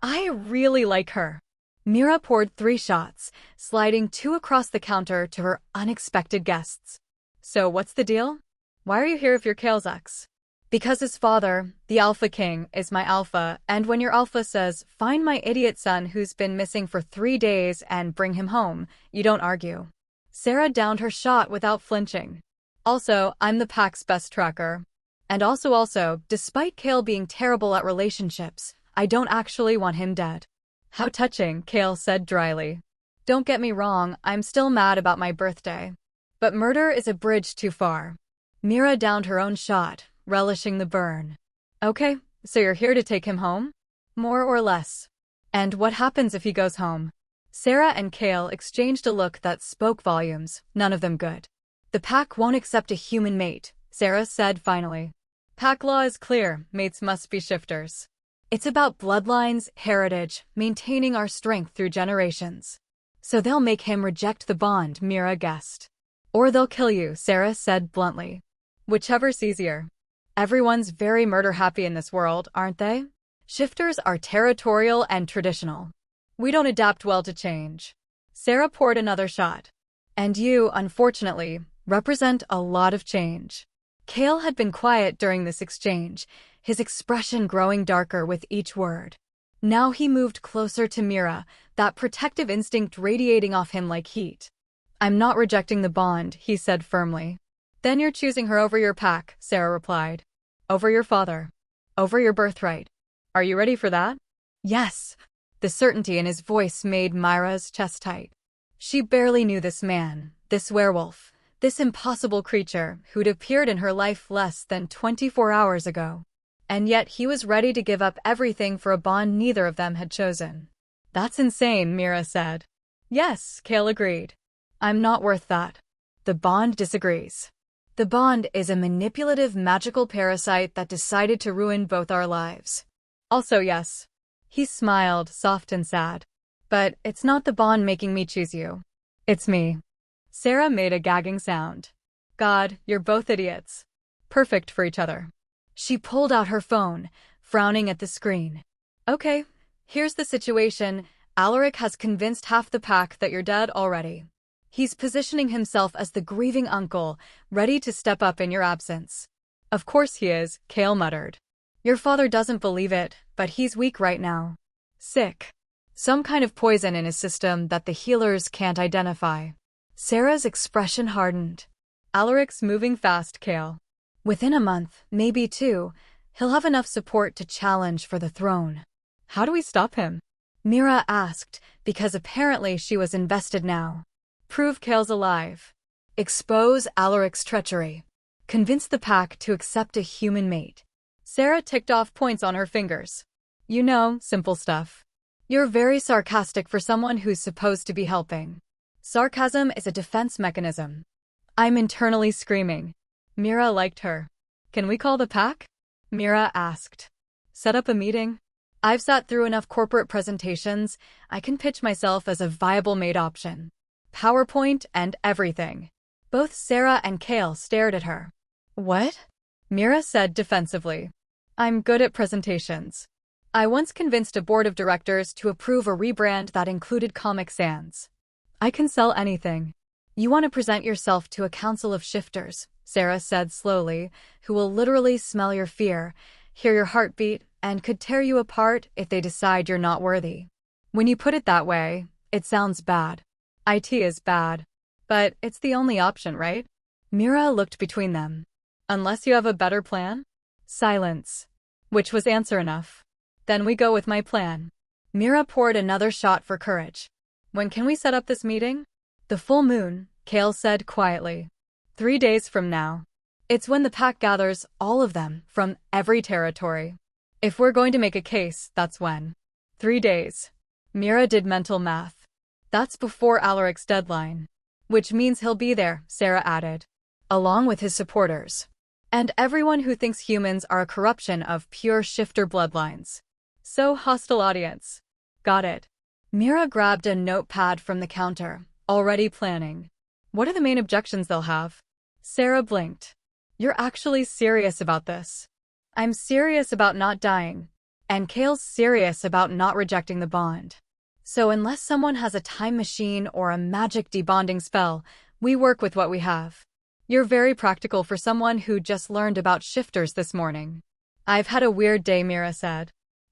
I really like her. Mira poured 3 shots, sliding 2 across the counter to her unexpected guests. So what's the deal? Why are you here if you're Kale's ex? Because his father, the Alpha King, is my alpha, and when your alpha says, find my idiot son who's been missing for 3 days and bring him home, you don't argue. Sarah downed her shot without flinching. Also, I'm the pack's best tracker. And also, despite Kale being terrible at relationships, I don't actually want him dead. How touching, Kale said dryly. Don't get me wrong, I'm still mad about my birthday. But murder is a bridge too far. Mira downed her own shot, relishing the burn. Okay, so you're here to take him home? More or less. And what happens if he goes home? Sarah and Kale exchanged a look that spoke volumes, none of them good. The pack won't accept a human mate, Sarah said finally. Pack law is clear, mates must be shifters. It's about bloodlines, heritage, maintaining our strength through generations. So they'll make him reject the bond, Mira guessed. Or they'll kill you, Sarah said bluntly. Whichever's easier. Everyone's very murder-happy in this world, aren't they? Shifters are territorial and traditional. We don't adapt well to change. Sarah poured another shot. And you, unfortunately, represent a lot of change. Kale had been quiet during this exchange, his expression growing darker with each word. Now he moved closer to Mira, that protective instinct radiating off him like heat. I'm not rejecting the bond, he said firmly. Then you're choosing her over your pack, Sarah replied. Over your father. Over your birthright. Are you ready for that? Yes. The certainty in his voice made Mira's chest tight. She barely knew this man, this werewolf, this impossible creature who'd appeared in her life less than 24 hours ago. And yet he was ready to give up everything for a bond neither of them had chosen. That's insane, Mira said. Yes, Kale agreed. I'm not worth that. The bond disagrees. The bond is a manipulative magical parasite that decided to ruin both our lives. Also yes. He smiled, soft and sad. But it's not the bond making me choose you. It's me. Sarah made a gagging sound. God, you're both idiots. Perfect for each other. She pulled out her phone, frowning at the screen. Okay, here's the situation. Alaric has convinced half the pack that you're dead already. He's positioning himself as the grieving uncle, ready to step up in your absence. Of course he is, Kale muttered. Your father doesn't believe it, but he's weak right now. Sick. Some kind of poison in his system that the healers can't identify. Sarah's expression hardened. Alaric's moving fast, Kale. Within a month, maybe 2, he'll have enough support to challenge for the throne. How do we stop him? Mira asked, because apparently she was invested now. Prove Kale's alive. Expose Alaric's treachery. Convince the pack to accept a human mate. Sarah ticked off points on her fingers. You know, simple stuff. You're very sarcastic for someone who's supposed to be helping. Sarcasm is a defense mechanism. I'm internally screaming. Mira liked her. Can we call the pack? Mira asked. Set up a meeting? I've sat through enough corporate presentations, I can pitch myself as a viable mate option. PowerPoint and everything. Both Sarah and Kale stared at her. What? Mira said defensively. I'm good at presentations. I once convinced a board of directors to approve a rebrand that included Comic Sans. I can sell anything. You want to present yourself to a council of shifters, Sarah said slowly, who will literally smell your fear, hear your heartbeat, and could tear you apart if they decide you're not worthy. When you put it that way, it sounds bad. IT is bad. But it's the only option, right? Mira looked between them. Unless you have a better plan? Silence. Which was answer enough. Then we go with my plan. Mira poured another shot for courage. When can we set up this meeting? The full moon, Kale said quietly. 3 days from now. It's when the pack gathers, all of them, from every territory. If we're going to make a case, that's when. 3 days. Mira did mental math. That's before Alaric's deadline. Which means he'll be there, Sarah added. Along with his supporters. And everyone who thinks humans are a corruption of pure shifter bloodlines. So hostile audience. Got it. Mira grabbed a notepad from the counter, already planning. What are the main objections they'll have? Sarah blinked. You're actually serious about this. I'm serious about not dying. And Kale's serious about not rejecting the bond. So unless someone has a time machine or a magic debonding spell, we work with what we have. You're very practical for someone who just learned about shifters this morning. I've had a weird day, Mira said.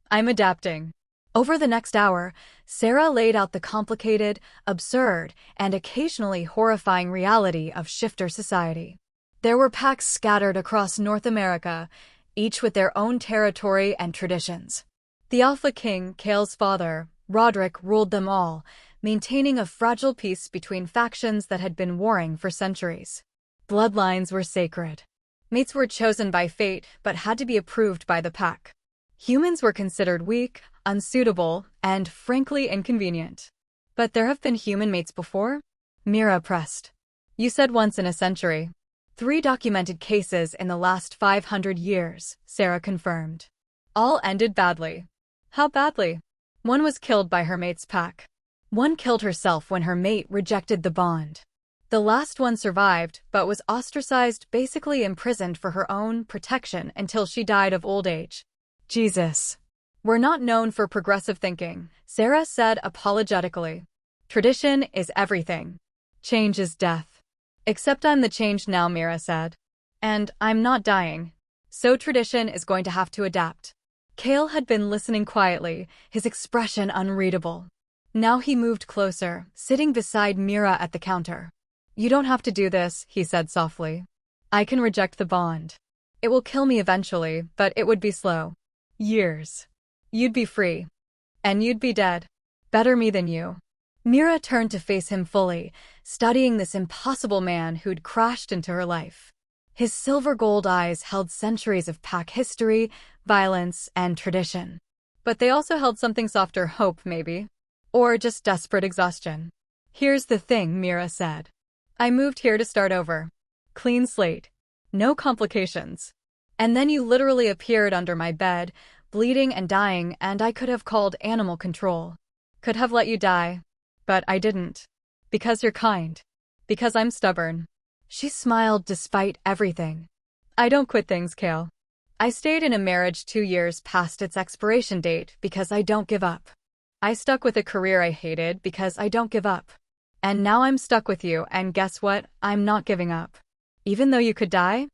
I'm adapting. Over the next hour, Sarah laid out the complicated, absurd, and occasionally horrifying reality of shifter society. There were packs scattered across North America, each with their own territory and traditions. The Alpha King, Kale's father, Roderick, ruled them all, maintaining a fragile peace between factions that had been warring for centuries. Bloodlines were sacred. Mates were chosen by fate but had to be approved by the pack. Humans were considered weak, unsuitable, and frankly inconvenient. But there have been human mates before? Mira pressed. You said once in a century. 3 documented cases in the last 500 years, Sarah confirmed. All ended badly. How badly? One was killed by her mate's pack. One killed herself when her mate rejected the bond. The last one survived, but was ostracized, basically imprisoned for her own protection until she died of old age. Jesus. We're not known for progressive thinking, Sarah said apologetically. Tradition is everything. Change is death. Except I'm the change now, Mira said. And I'm not dying. So tradition is going to have to adapt. Kale had been listening quietly, his expression unreadable. Now he moved closer, sitting beside Mira at the counter. You don't have to do this, he said softly. I can reject the bond. It will kill me eventually, but it would be slow. Years. You'd be free. And you'd be dead. Better me than you. Mira turned to face him fully, studying this impossible man who'd crashed into her life. His silver-gold eyes held centuries of pack history, violence, and tradition. But they also held something softer, hope maybe. Or just desperate exhaustion. Here's the thing, Mira said. I moved here to start over. Clean slate. No complications. And then you literally appeared under my bed, bleeding and dying, and I could have called animal control. Could have let you die. But I didn't. Because you're kind. Because I'm stubborn. She smiled despite everything. I don't quit things, Kale. I stayed in a marriage 2 years past its expiration date because I don't give up. I stuck with a career I hated because I don't give up. And now I'm stuck with you, and guess what? I'm not giving up. Even though you could die?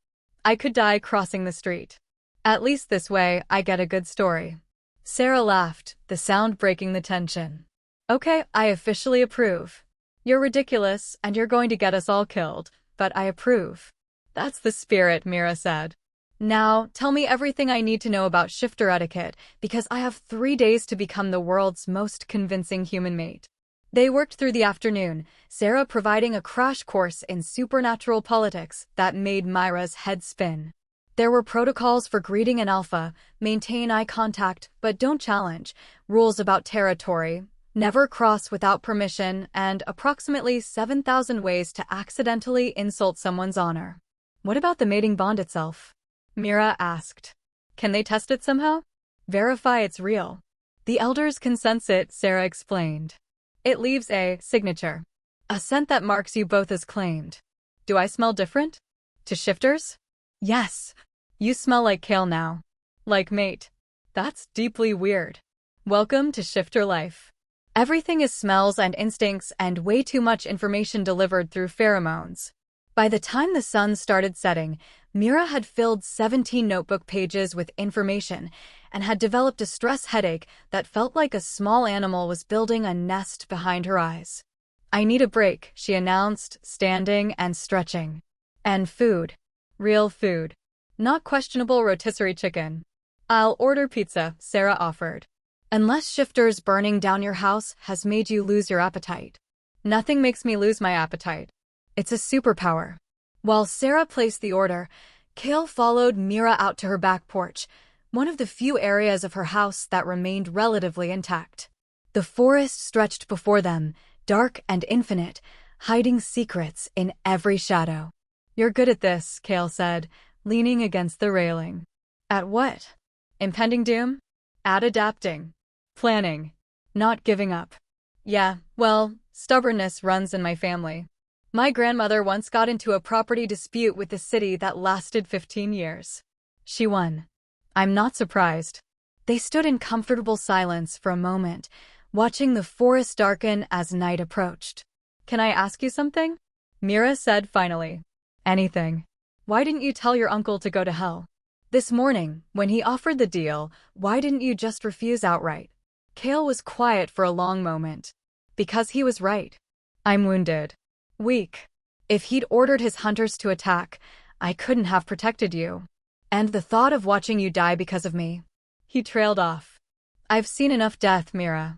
I could die crossing the street. At least this way, I get a good story. Sarah laughed, the sound breaking the tension. Okay, I officially approve. You're ridiculous, and you're going to get us all killed, but I approve. That's the spirit, Mira said. Now, tell me everything I need to know about shifter etiquette, because I have 3 days to become the world's most convincing human mate. They worked through the afternoon, Sarah providing a crash course in supernatural politics that made Myra's head spin. There were protocols for greeting an alpha, maintain eye contact, but don't challenge, rules about territory, never cross without permission, and approximately 7,000 ways to accidentally insult someone's honor. What about the mating bond itself? Mira asked. Can they test it somehow? Verify it's real. The elders can sense it, Sarah explained. It leaves a signature. A scent that marks you both as claimed. Do I smell different? To shifters? Yes. You smell like kale now. Like mate. That's deeply weird. Welcome to shifter life. Everything is smells and instincts and way too much information delivered through pheromones. By the time the sun started setting, Mira had filled 17 notebook pages with information and had developed a stress headache that felt like a small animal was building a nest behind her eyes. I need a break, she announced, standing and stretching. And food. Real food. Not questionable rotisserie chicken. I'll order pizza, Sarah offered. Unless shifters burning down your house has made you lose your appetite. Nothing makes me lose my appetite. It's a superpower. While Sarah placed the order, Kale followed Mira out to her back porch, one of the few areas of her house that remained relatively intact. The forest stretched before them, dark and infinite, hiding secrets in every shadow. You're good at this, Kale said, leaning against the railing. At what? Impending doom? At adapting. Planning. Not giving up. Yeah, well, stubbornness runs in my family. My grandmother once got into a property dispute with the city that lasted 15 years. She won. I'm not surprised. They stood in comfortable silence for a moment, watching the forest darken as night approached. Can I ask you something? Mira said finally. Anything. Why didn't you tell your uncle to go to hell? This morning, when he offered the deal, why didn't you just refuse outright? Kale was quiet for a long moment. Because he was right. I'm wounded. Weak. If he'd ordered his hunters to attack, I couldn't have protected you. And the thought of watching you die because of me. He trailed off. I've seen enough death, Mira.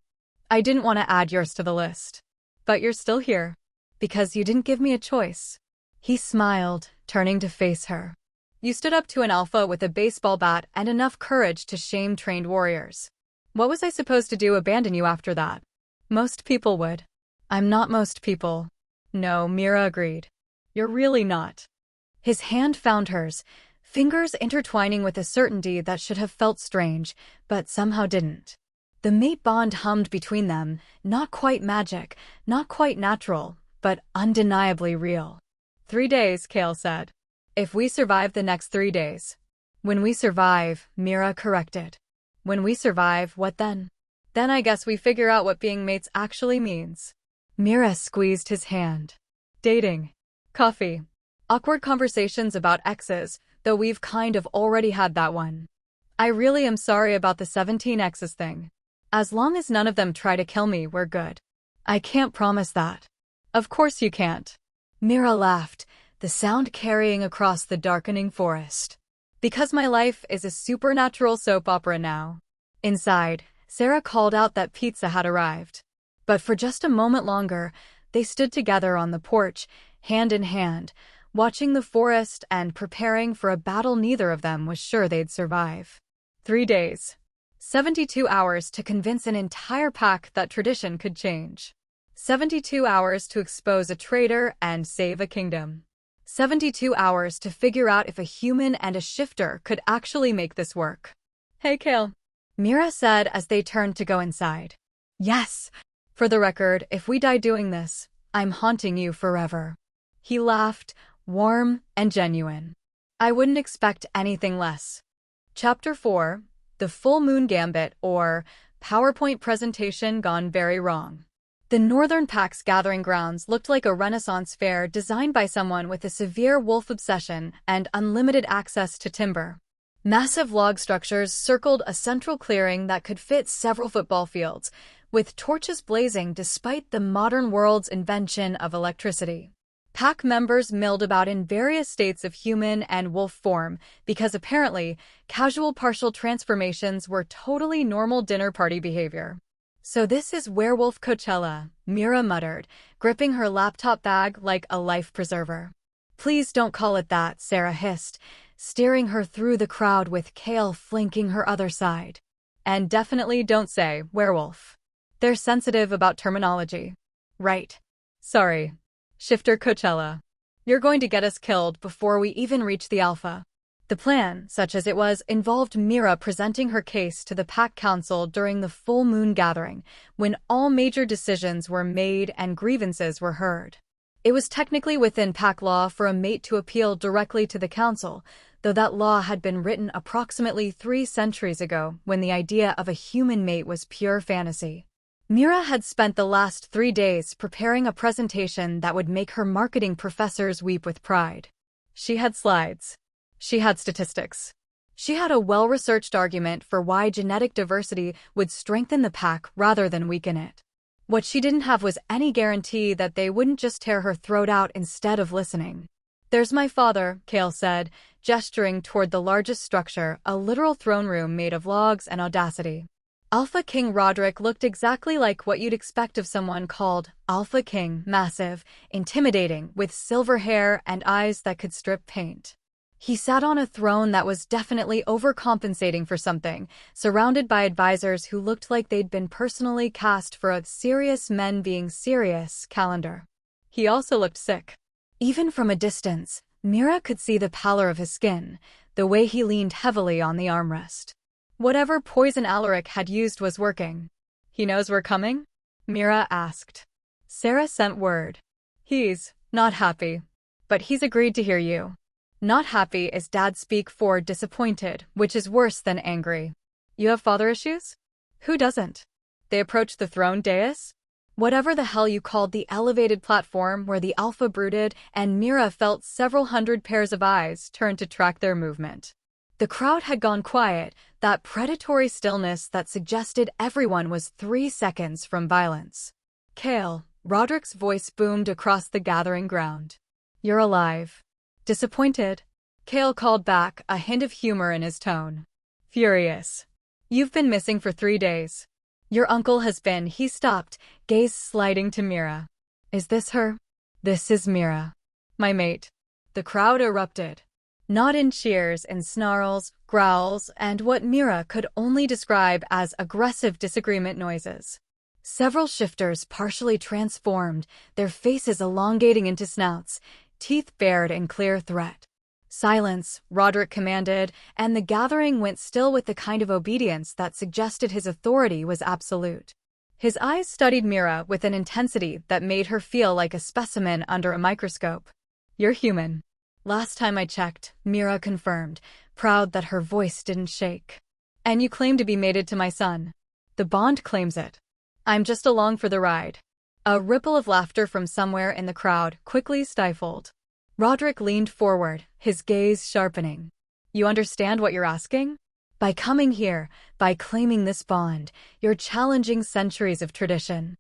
I didn't want to add yours to the list. But you're still here. Because you didn't give me a choice. He smiled, turning to face her. You stood up to an alpha with a baseball bat and enough courage to shame trained warriors. What was I supposed to do, abandon you after that? Most people would. I'm not most people. No, Mira agreed. You're really not. His hand found hers, fingers intertwining with a certainty that should have felt strange, but somehow didn't. The mate bond hummed between them, not quite magic, not quite natural, but undeniably real. 3 days, Kale said. If we survive the next 3 days. When we survive, Mira corrected. When we survive, what then? Then I guess we figure out what being mates actually means. Mira squeezed his hand. Dating. Coffee. Awkward conversations about exes, though we've kind of already had that one. I really am sorry about the 17 exes thing. As long as none of them try to kill me, we're good. I can't promise that. Of course you can't. Mira laughed, the sound carrying across the darkening forest. Because my life is a supernatural soap opera now. Inside, Sarah called out that pizza had arrived. But for just a moment longer, they stood together on the porch, hand in hand, watching the forest and preparing for a battle neither of them was sure they'd survive. 3 days. 72 hours to convince an entire pack that tradition could change. 72 hours to expose a traitor and save a kingdom. 72 hours to figure out if a human and a shifter could actually make this work. Hey, Kale. Mira said as they turned to go inside. Yes. For the record, if we die doing this, I'm haunting you forever. He laughed, warm and genuine. I wouldn't expect anything less. Chapter 4, The Full Moon Gambit, or PowerPoint presentation gone very wrong. The Northern Pack's gathering grounds looked like a Renaissance fair designed by someone with a severe wolf obsession and unlimited access to timber. Massive log structures circled a central clearing that could fit several football fields, with torches blazing despite the modern world's invention of electricity. Pack members milled about in various states of human and wolf form because apparently casual partial transformations were totally normal dinner party behavior. "So this is werewolf Coachella," Mira muttered, gripping her laptop bag like a life preserver. "Please don't call it that," Sarah hissed, steering her through the crowd with Kale flanking her other side. "And definitely don't say werewolf. They're sensitive about terminology." "Right. Sorry. Shifter Coachella. You're going to get us killed before we even reach the alpha." The plan, such as it was, involved Mira presenting her case to the Pack Council during the full moon gathering, when all major decisions were made and grievances were heard. It was technically within Pack law for a mate to appeal directly to the council, though that law had been written approximately 3 centuries ago when the idea of a human mate was pure fantasy. Mira had spent the last 3 days preparing a presentation that would make her marketing professors weep with pride. She had slides. She had statistics. She had a well-researched argument for why genetic diversity would strengthen the pack rather than weaken it. What she didn't have was any guarantee that they wouldn't just tear her throat out instead of listening. "There's my father," Kale said, gesturing toward the largest structure, a literal throne room made of logs and audacity. Alpha King Roderick looked exactly like what you'd expect of someone called Alpha King, massive, intimidating, with silver hair and eyes that could strip paint. He sat on a throne that was definitely overcompensating for something, surrounded by advisors who looked like they'd been personally cast for a serious men being serious calendar. He also looked sick. Even from a distance, Mira could see the pallor of his skin, the way he leaned heavily on the armrest. Whatever poison Alaric had used was working. "He knows we're coming?" Mira asked. Sarah sent word. "He's not happy. But he's agreed to hear you." Not happy is dad speak for disappointed, which is worse than angry. "You have father issues?" "Who doesn't?" They approached the throne dais. Whatever the hell you called the elevated platform where the alpha brooded, and Mira felt several hundred pairs of eyes turn to track their movement. The crowd had gone quiet, that predatory stillness that suggested everyone was 3 seconds from violence. "Kale," Roderick's voice boomed across the gathering ground. "You're alive." "Disappointed?" Kale called back, a hint of humor in his tone. "Furious. You've been missing for 3 days. Your uncle has been." He stopped, gaze sliding to Mira. "Is this her?" "This is Mira. My mate." The crowd erupted. Not in cheers and snarls, growls, and what Mira could only describe as aggressive disagreement noises. Several shifters partially transformed, their faces elongating into snouts, teeth bared in clear threat. "Silence," Roderick commanded, and the gathering went still with the kind of obedience that suggested his authority was absolute. His eyes studied Mira with an intensity that made her feel like a specimen under a microscope. "You're human." "Last time I checked," Mira confirmed, proud that her voice didn't shake. "And you claim to be mated to my son." "The bond claims it. I'm just along for the ride." A ripple of laughter from somewhere in the crowd quickly stifled. Roderick leaned forward, his gaze sharpening. "You understand what you're asking? By coming here, by claiming this bond, you're challenging centuries of tradition."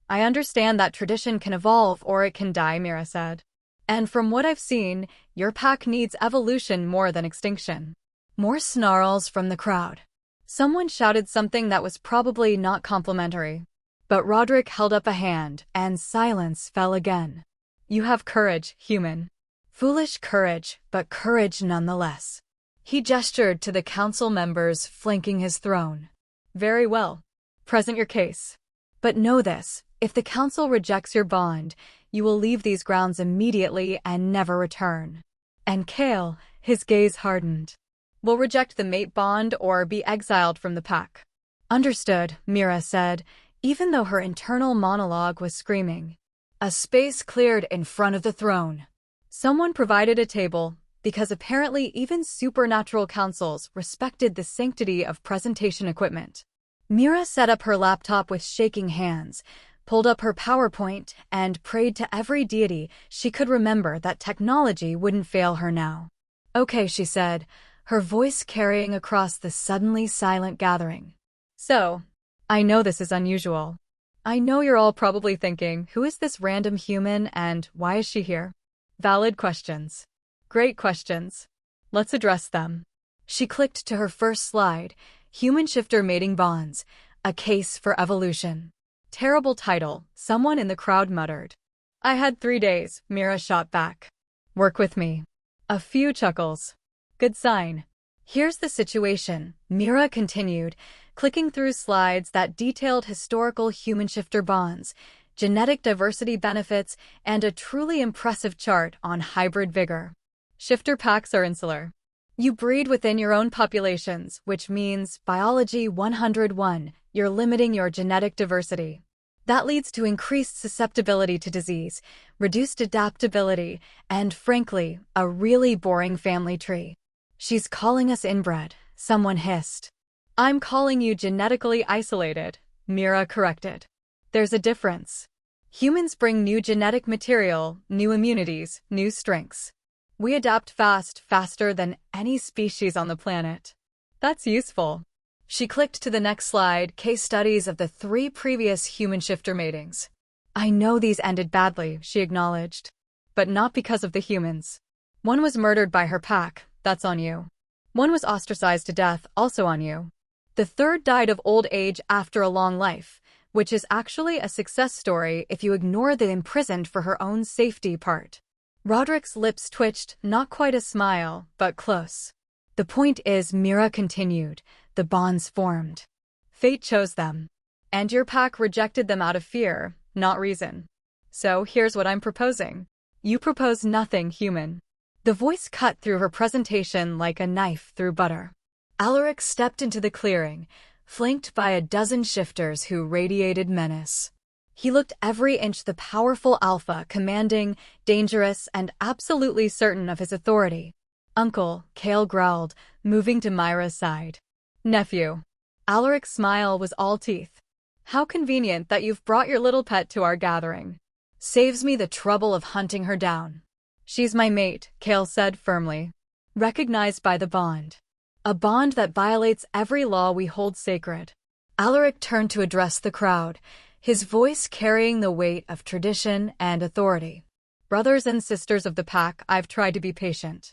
"I understand that tradition can evolve or it can die," Mira said. "And from what I've seen, your pack needs evolution more than extinction." More snarls from the crowd. Someone shouted something that was probably not complimentary. But Roderick held up a hand, and silence fell again. "You have courage, human." "Foolish courage, but courage nonetheless." He gestured to the council members flanking his throne. "Very well. Present your case. But know this, if the council rejects your bond, you will leave these grounds immediately and never return." And Kale, his gaze hardened. "Will reject the mate bond or be exiled from the pack." "Understood," Mira said, even though her internal monologue was screaming. A space cleared in front of the throne. Someone provided a table, because apparently even supernatural councils respected the sanctity of presentation equipment. Mira set up her laptop with shaking hands, pulled up her PowerPoint, and prayed to every deity she could remember that technology wouldn't fail her now. "Okay," she said, her voice carrying across the suddenly silent gathering. "So, I know this is unusual. I know you're all probably thinking, who is this random human and why is she here? Valid questions. Great questions. Let's address them." She clicked to her first slide, Human-Shifter Mating Bonds, A Case for Evolution. Terrible title, someone in the crowd muttered. "I had 3 days," Mira shot back. "Work with me." A few chuckles. "Good sign." "Here's the situation," Mira continued, clicking through slides that detailed historical human-shifter bonds, genetic diversity benefits, and a truly impressive chart on hybrid vigor. Shifter packs are insular. You breed within your own populations, which means, biology 101, you're limiting your genetic diversity. That leads to increased susceptibility to disease, reduced adaptability, and, frankly, a really boring family tree. "She's calling us inbred," someone hissed. "I'm calling you genetically isolated," Mira corrected. "There's a difference. Humans bring new genetic material, new immunities, new strengths. We adapt faster than any species on the planet. That's useful." She clicked to the next slide, case studies of the 3 previous human-shifter matings. "I know these ended badly," she acknowledged. "But not because of the humans. One was murdered by her pack, that's on you. One was ostracized to death, also on you. The third died of old age after a long life, which is actually a success story if you ignore the imprisoned for her own safety part." Roderick's lips twitched, not quite a smile, but close. "The point is," Mira continued, "the bonds formed. Fate chose them. And your pack rejected them out of fear, not reason. So here's what I'm proposing. You propose nothing human." The voice cut through her presentation like a knife through butter. Alaric stepped into the clearing, flanked by a dozen shifters who radiated menace. He looked every inch the powerful alpha, commanding, dangerous, and absolutely certain of his authority. "Uncle," Kale growled, moving to Myra's side. "Nephew." Alaric's smile was all teeth. "How convenient that you've brought your little pet to our gathering. Saves me the trouble of hunting her down." "She's my mate," Kale said firmly. "Recognized by the bond. A bond that violates every law we hold sacred." Alaric turned to address the crowd, his voice carrying the weight of tradition and authority. "Brothers and sisters of the pack, I've tried to be patient.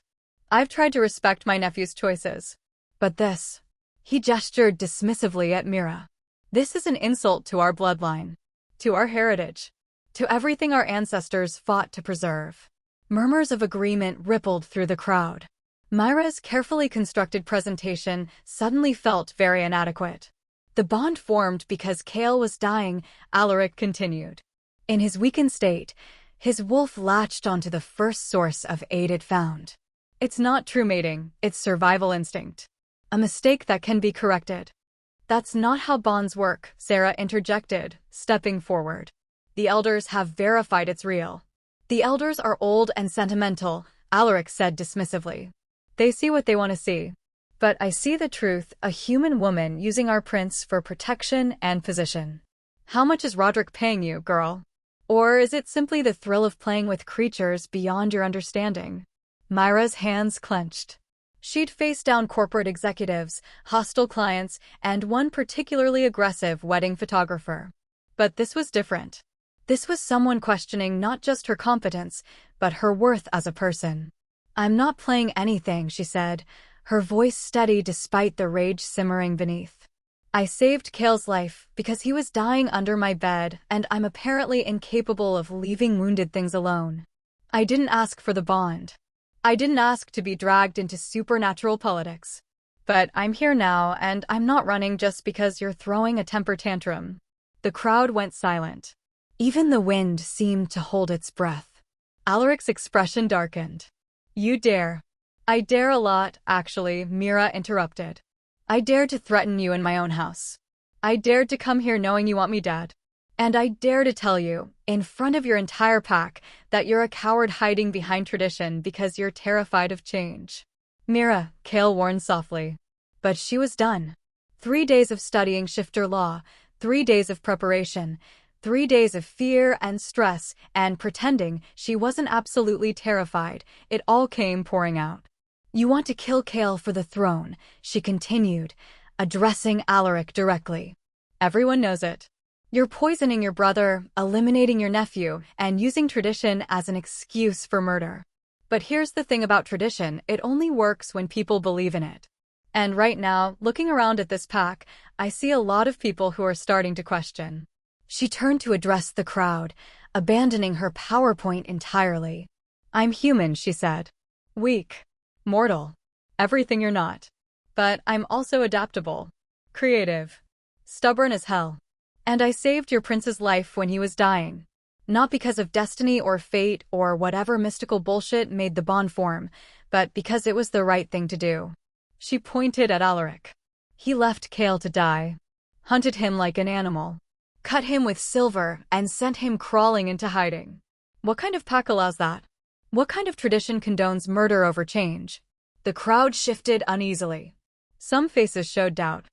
I've tried to respect my nephew's choices. But this..." He gestured dismissively at Mira. "This is an insult to our bloodline, to our heritage, to everything our ancestors fought to preserve." Murmurs of agreement rippled through the crowd. Myra's carefully constructed presentation suddenly felt very inadequate. "The bond formed because Kale was dying," Alaric continued. "In his weakened state, his wolf latched onto the first source of aid it found. It's not true mating, it's survival instinct. A mistake that can be corrected." "That's not how bonds work," Sarah interjected, stepping forward. "The elders have verified it's real." "The elders are old and sentimental," Alaric said dismissively. "They see what they want to see. But I see the truth, a human woman using our prince for protection and position. How much is Roderick paying you, girl? Or is it simply the thrill of playing with creatures beyond your understanding?" Myra's hands clenched. She'd faced down corporate executives, hostile clients, and one particularly aggressive wedding photographer. But this was different. This was someone questioning not just her competence, but her worth as a person. "I'm not playing anything," she said, her voice steady despite the rage simmering beneath. "I saved Kale's life because he was dying under my bed, and I'm apparently incapable of leaving wounded things alone. I didn't ask for the bond. I didn't ask to be dragged into supernatural politics. But I'm here now, and I'm not running just because you're throwing a temper tantrum." The crowd went silent. Even the wind seemed to hold its breath. Alaric's expression darkened. "You dare." "I dare a lot, actually," Mira interrupted. "I dared to threaten you in my own house. I dared to come here knowing you want me dead. And I dare to tell you, in front of your entire pack, that you're a coward hiding behind tradition because you're terrified of change." "Mira," Kale warned softly. But she was done. 3 days of studying shifter law, 3 days of preparation, 3 days of fear and stress, and pretending she wasn't absolutely terrified. It all came pouring out. You want to kill Kale for the throne, she continued, addressing Alaric directly. Everyone knows it. You're poisoning your brother, eliminating your nephew, and using tradition as an excuse for murder. But here's the thing about tradition, it only works when people believe in it. And right now, looking around at this pack, I see a lot of people who are starting to question. She turned to address the crowd, abandoning her PowerPoint entirely. I'm human, she said. Weak. Mortal. Everything you're not. But I'm also adaptable. Creative. Stubborn as hell. And I saved your prince's life when he was dying. Not because of destiny or fate or whatever mystical bullshit made the bond form, but because it was the right thing to do. She pointed at Alaric. He left Kale to die. Hunted him like an animal. Cut him with silver and sent him crawling into hiding. What kind of pack allows that? What kind of tradition condones murder over change? The crowd shifted uneasily. Some faces showed doubt.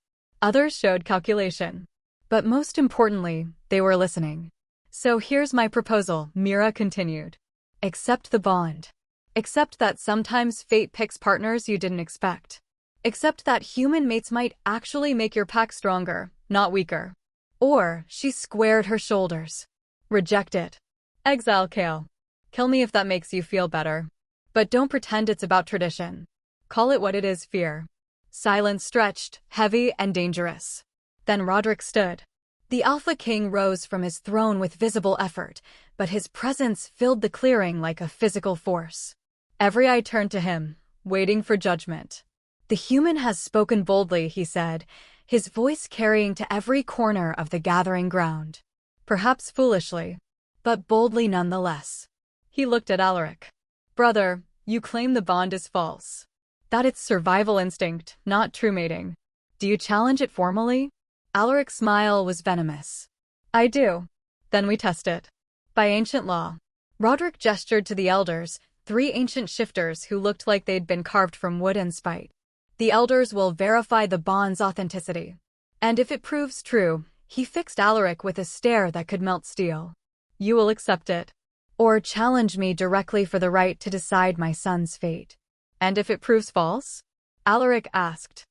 Others showed calculation. But most importantly, they were listening. So here's my proposal, Mira continued. Accept the bond. Accept that sometimes fate picks partners you didn't expect. Accept that human mates might actually make your pack stronger, not weaker. Or, she squared her shoulders. Reject it. Exile Kale. Kill me if that makes you feel better. But don't pretend it's about tradition. Call it what it is, fear. Silence stretched, heavy and dangerous. Then Roderick stood. The Alpha King rose from his throne with visible effort, but his presence filled the clearing like a physical force. Every eye turned to him, waiting for judgment. The human has spoken boldly, he said, his voice carrying to every corner of the gathering ground. Perhaps foolishly, but boldly nonetheless. He looked at Alaric. Brother, you claim the bond is false. That it's survival instinct, not true mating. Do you challenge it formally? Alaric's smile was venomous. I do. Then we test it. By ancient law. Roderick gestured to the elders, 3 ancient shifters who looked like they'd been carved from wood and spite. The elders will verify the bond's authenticity. And if it proves true, he fixed Alaric with a stare that could melt steel. You will accept it. Or challenge me directly for the right to decide my son's fate. And if it proves false? Alaric asked.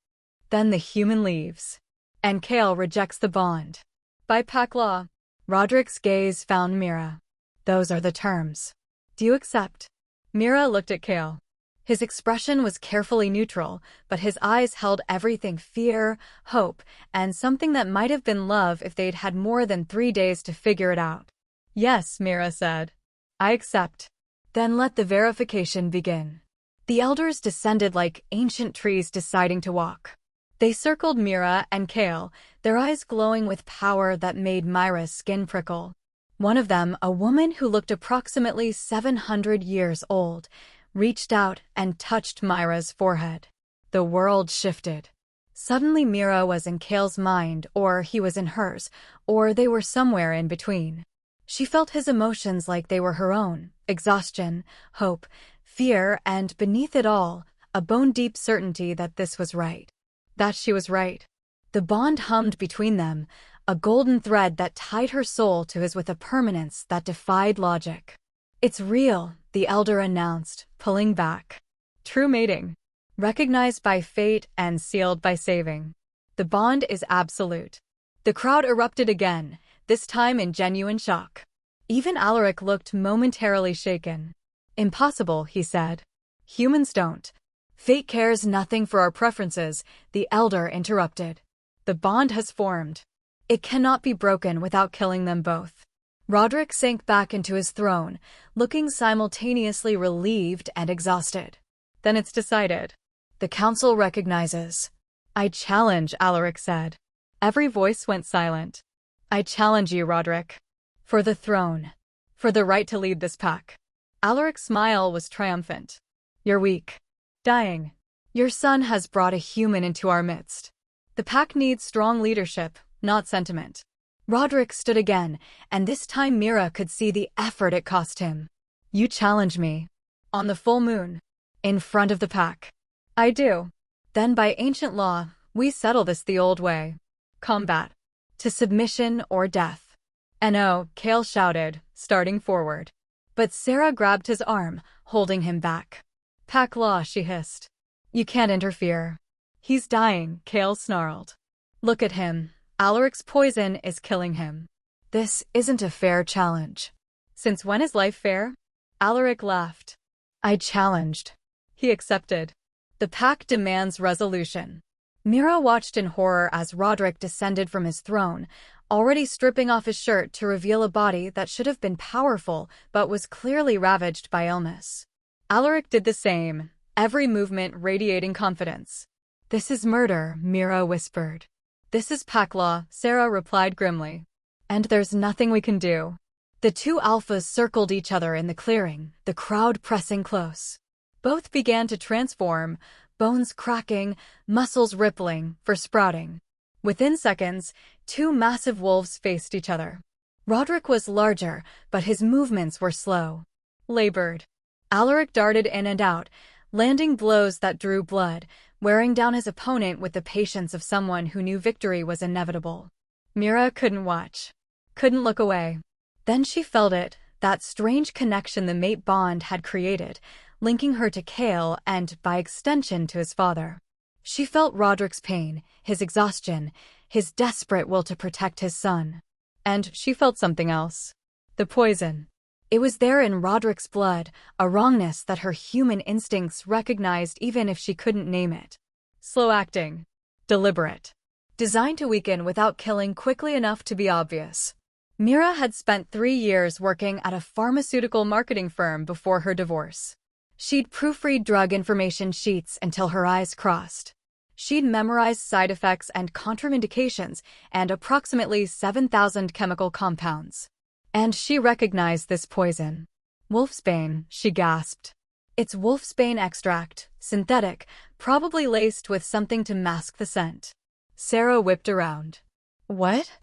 Then the human leaves. And Kale rejects the bond. By pack law. Roderick's gaze found Mira. Those are the terms. Do you accept? Mira looked at Kale. His expression was carefully neutral, but his eyes held everything: fear, hope, and something that might have been love if they'd had more than 3 days to figure it out. Yes, Mira said. I accept. Then let the verification begin. The elders descended like ancient trees deciding to walk. They circled Mira and Kale, their eyes glowing with power that made Myra's skin prickle. One of them, a woman who looked approximately 700 years old, reached out and touched Myra's forehead. The world shifted. Suddenly Mira was in Kale's mind, or he was in hers, or they were somewhere in between. She felt his emotions like they were her own: exhaustion, hope, fear, and beneath it all, a bone-deep certainty that this was right. That she was right. The bond hummed between them, a golden thread that tied her soul to his with a permanence that defied logic. It's real, the elder announced, pulling back. True mating. Recognized by fate and sealed by saving. The bond is absolute. The crowd erupted again, this time in genuine shock. Even Alaric looked momentarily shaken. Impossible, he said. Humans don't. Fate cares nothing for our preferences, the elder interrupted. The bond has formed. It cannot be broken without killing them both. Roderick sank back into his throne, looking simultaneously relieved and exhausted. Then it's decided. The council recognizes. I challenge, Alaric said. Every voice went silent. I challenge you, Roderick. For the throne. For the right to lead this pack. Alaric's smile was triumphant. You're weak. Dying. Your son has brought a human into our midst. The pack needs strong leadership, not sentiment. Roderick stood again, and this time Mira could see the effort it cost him. You challenge me. On the full moon. In front of the pack. I do. Then by ancient law, We settle this the old way. Combat. To submission or death. No, Kale shouted, starting forward. But Sarah grabbed his arm, holding him back. Pack law, she hissed. You can't interfere. He's dying, Kale snarled. Look at him. Alaric's poison is killing him. This isn't a fair challenge. Since when is life fair? Alaric laughed. I challenged. He accepted. The pack demands resolution. Mira watched in horror as Roderick descended from his throne, already stripping off his shirt to reveal a body that should have been powerful but was clearly ravaged by illness. Alaric did the same, every movement radiating confidence. This is murder, Mira whispered. This is pack law, Sarah replied grimly. And there's nothing we can do. The two alphas circled each other in the clearing, the crowd pressing close. Both began to transform, bones cracking, muscles rippling, for sprouting. Within seconds, two massive wolves faced each other. Roderick was larger, but his movements were slow. Labored. Alaric darted in and out, landing blows that drew blood, wearing down his opponent with the patience of someone who knew victory was inevitable. Mira couldn't watch. Couldn't look away. Then she felt it, that strange connection the mate bond had created, linking her to Kale and, by extension, to his father. She felt Roderick's pain, his exhaustion, his desperate will to protect his son. And she felt something else. The poison. It was there in Roderick's blood, a wrongness that her human instincts recognized even if she couldn't name it. Slow acting. Deliberate. Designed to weaken without killing quickly enough to be obvious. Mira had spent 3 years working at a pharmaceutical marketing firm before her divorce. She'd proofread drug information sheets until her eyes crossed. She'd memorized side effects and contraindications and approximately 7,000 chemical compounds. And she recognized this poison. Wolfsbane, she gasped. It's wolfsbane extract, synthetic, probably laced with something to mask the scent. Sarah whipped around. What?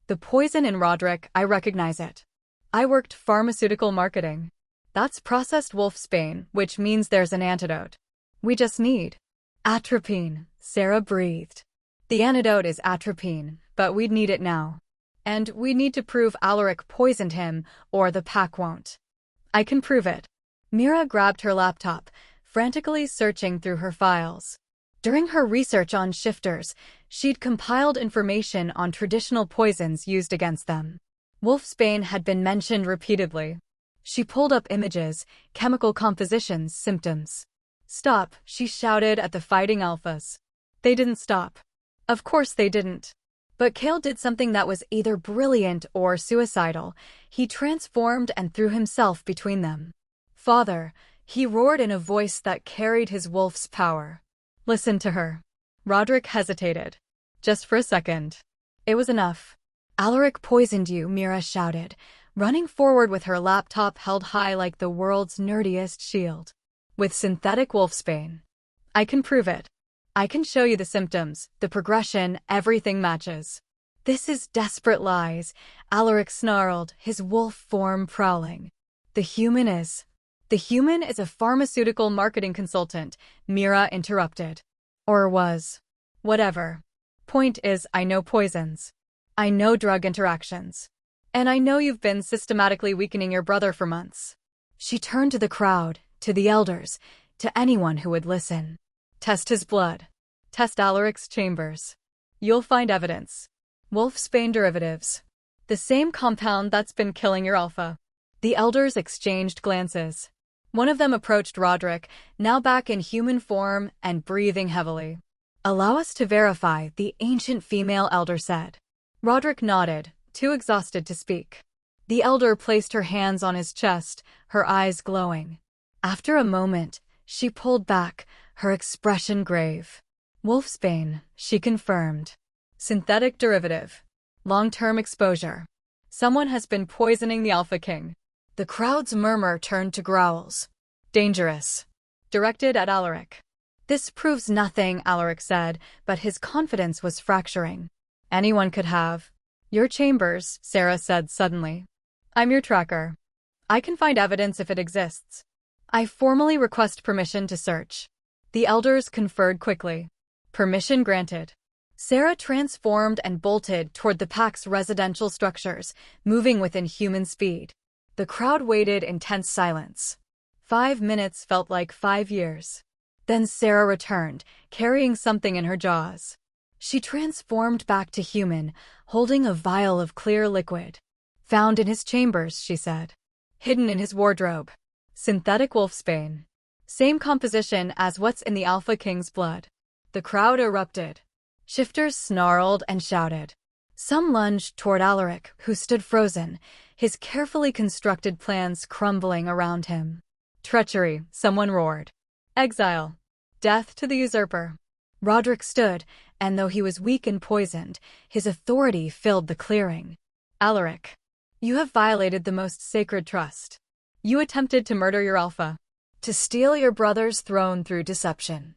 The poison in Roderick, I recognize it. I worked pharmaceutical marketing. That's processed wolfsbane, which means there's an antidote. We just need atropine, Sarah breathed. The antidote is atropine, but we'd need it now. And we need to prove Alaric poisoned him, or the pack won't. I can prove it. Mira grabbed her laptop, frantically searching through her files. During her research on shifters, she'd compiled information on traditional poisons used against them. Wolfsbane had been mentioned repeatedly. She pulled up images, chemical compositions, symptoms. Stop, she shouted at the fighting alphas. They didn't stop. Of course they didn't. But Kale did something that was either brilliant or suicidal. He transformed and threw himself between them. Father, he roared in a voice that carried his wolf's power. Listen to her. Roderick hesitated. Just for a second. It was enough. Alaric poisoned you, Mira shouted, running forward with her laptop held high like the world's nerdiest shield. With synthetic wolfsbane. I can prove it. I can show you the symptoms, the progression, everything matches. This is desperate lies, Alaric snarled, his wolf form prowling. The human is a pharmaceutical marketing consultant, Mira interrupted. Or was. Whatever. Point is, I know poisons. I know drug interactions. And I know you've been systematically weakening your brother for months. She turned to the crowd, to the elders, to anyone who would listen. Test his blood. Test Alaric's chambers. You'll find evidence. Wolfsbane derivatives. The same compound that's been killing your alpha. The elders exchanged glances. One of them approached Roderick, now back in human form and breathing heavily. Allow us to verify, the ancient female elder said. Roderick nodded, too exhausted to speak. The elder placed her hands on his chest, her eyes glowing. After a moment, she pulled back, her expression grave. Wolfsbane, she confirmed. Synthetic derivative. Long-term exposure. Someone has been poisoning the Alpha King. The crowd's murmur turned to growls. Dangerous. Directed at Alaric. This proves nothing, Alaric said, but his confidence was fracturing. Anyone could have. Your chambers, Sarah said suddenly. I'm your tracker. I can find evidence if it exists. I formally request permission to search. The elders conferred quickly. Permission granted. Sarah transformed and bolted toward the pack's residential structures, moving with inhuman speed. The crowd waited in tense silence. 5 minutes felt like 5 years. Then Sarah returned, carrying something in her jaws. She transformed back to human, holding a vial of clear liquid. Found in his chambers, she said. Hidden in his wardrobe. Synthetic wolfsbane. Same composition as what's in the Alpha King's blood. The crowd erupted. Shifters snarled and shouted. Some lunged toward Alaric, who stood frozen, his carefully constructed plans crumbling around him. Treachery, someone roared. Exile. Death to the usurper. Roderick stood, and though he was weak and poisoned, his authority filled the clearing. Alaric, you have violated the most sacred trust. You attempted to murder your alpha. To steal your brother's throne through deception.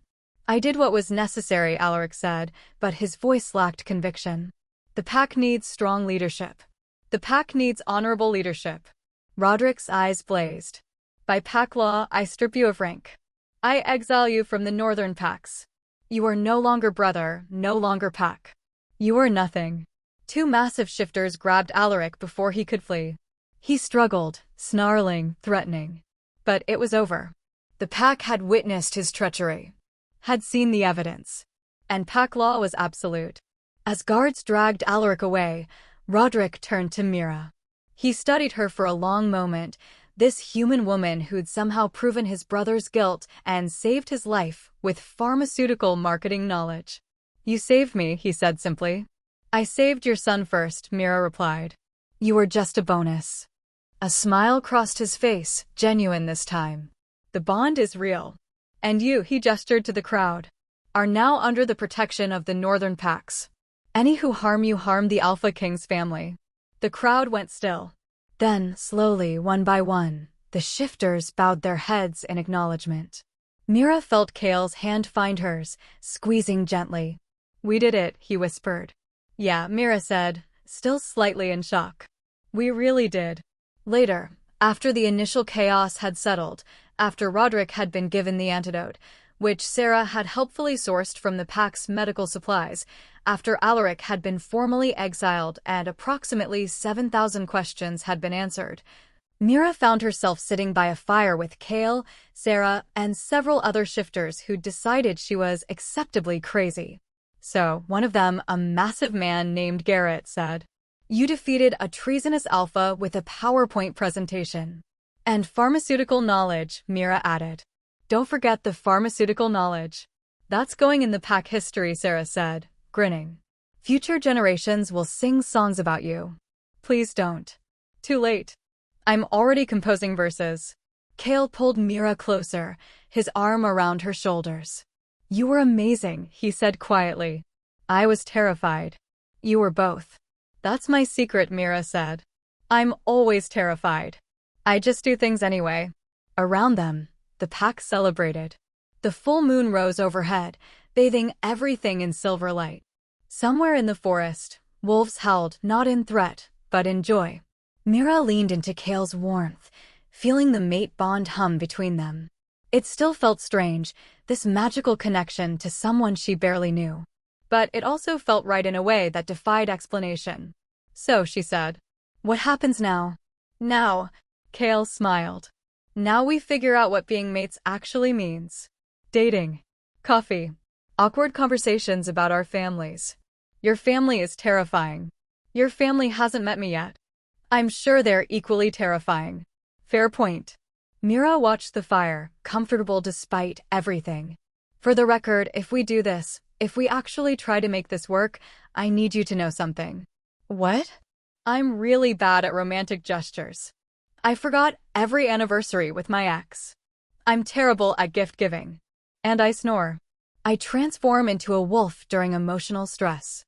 I did what was necessary, Alaric said, but his voice lacked conviction. The pack needs strong leadership. The pack needs honorable leadership. Roderick's eyes blazed. By pack law, I strip you of rank. I exile you from the northern packs. You are no longer brother, no longer pack. You are nothing. 2 massive shifters grabbed Alaric before he could flee. He struggled, snarling, threatening. But it was over. The pack had witnessed his treachery. Had seen the evidence. And pack law was absolute. As guards dragged Alaric away, Roderick turned to Mira. He studied her for a long moment, this human woman who'd somehow proven his brother's guilt and saved his life with pharmaceutical marketing knowledge. You saved me, he said simply. I saved your son first, Mira replied. You were just a bonus. A smile crossed his face, genuine this time. The bond is real. And you, he gestured to the crowd, are now under the protection of the northern packs. Any who harm you harm the Alpha King's family. The crowd went still. Then, slowly, one by one, the shifters bowed their heads in acknowledgement. Mira felt Kale's hand find hers, squeezing gently. We did it, he whispered. Yeah, Mira said, still slightly in shock. We really did. Later, after the initial chaos had settled, after Roderick had been given the antidote, which Sarah had helpfully sourced from the pack's medical supplies, after Alaric had been formally exiled and approximately 7,000 questions had been answered, Mira found herself sitting by a fire with Kale, Sarah, and several other shifters who'd decided she was acceptably crazy. So, one of them, a massive man named Garrett, said, You defeated a treasonous alpha with a PowerPoint presentation. And pharmaceutical knowledge, Mira added. Don't forget the pharmaceutical knowledge. That's going in the pack history, Sarah said, grinning. Future generations will sing songs about you. Please don't. Too late. I'm already composing verses. Kale pulled Mira closer, his arm around her shoulders. You were amazing, he said quietly. I was terrified. You were both. That's my secret, Mira said. I'm always terrified. I just do things anyway. Around them, the pack celebrated. The full moon rose overhead, bathing everything in silver light. Somewhere in the forest, wolves howled, not in threat, but in joy. Mira leaned into Kale's warmth, feeling the mate bond hum between them. It still felt strange, this magical connection to someone she barely knew. But it also felt right in a way that defied explanation. So, she said, what happens now? Now, Kale smiled. Now we figure out what being mates actually means. Dating. Coffee. Awkward conversations about our families. Your family is terrifying. Your family hasn't met me yet. I'm sure they're equally terrifying. Fair point. Mira watched the fire, comfortable despite everything. For the record, if we do this, if we actually try to make this work, I need you to know something. What? I'm really bad at romantic gestures. I forgot every anniversary with my ex. I'm terrible at gift giving. And I snore. I transform into a wolf during emotional stress.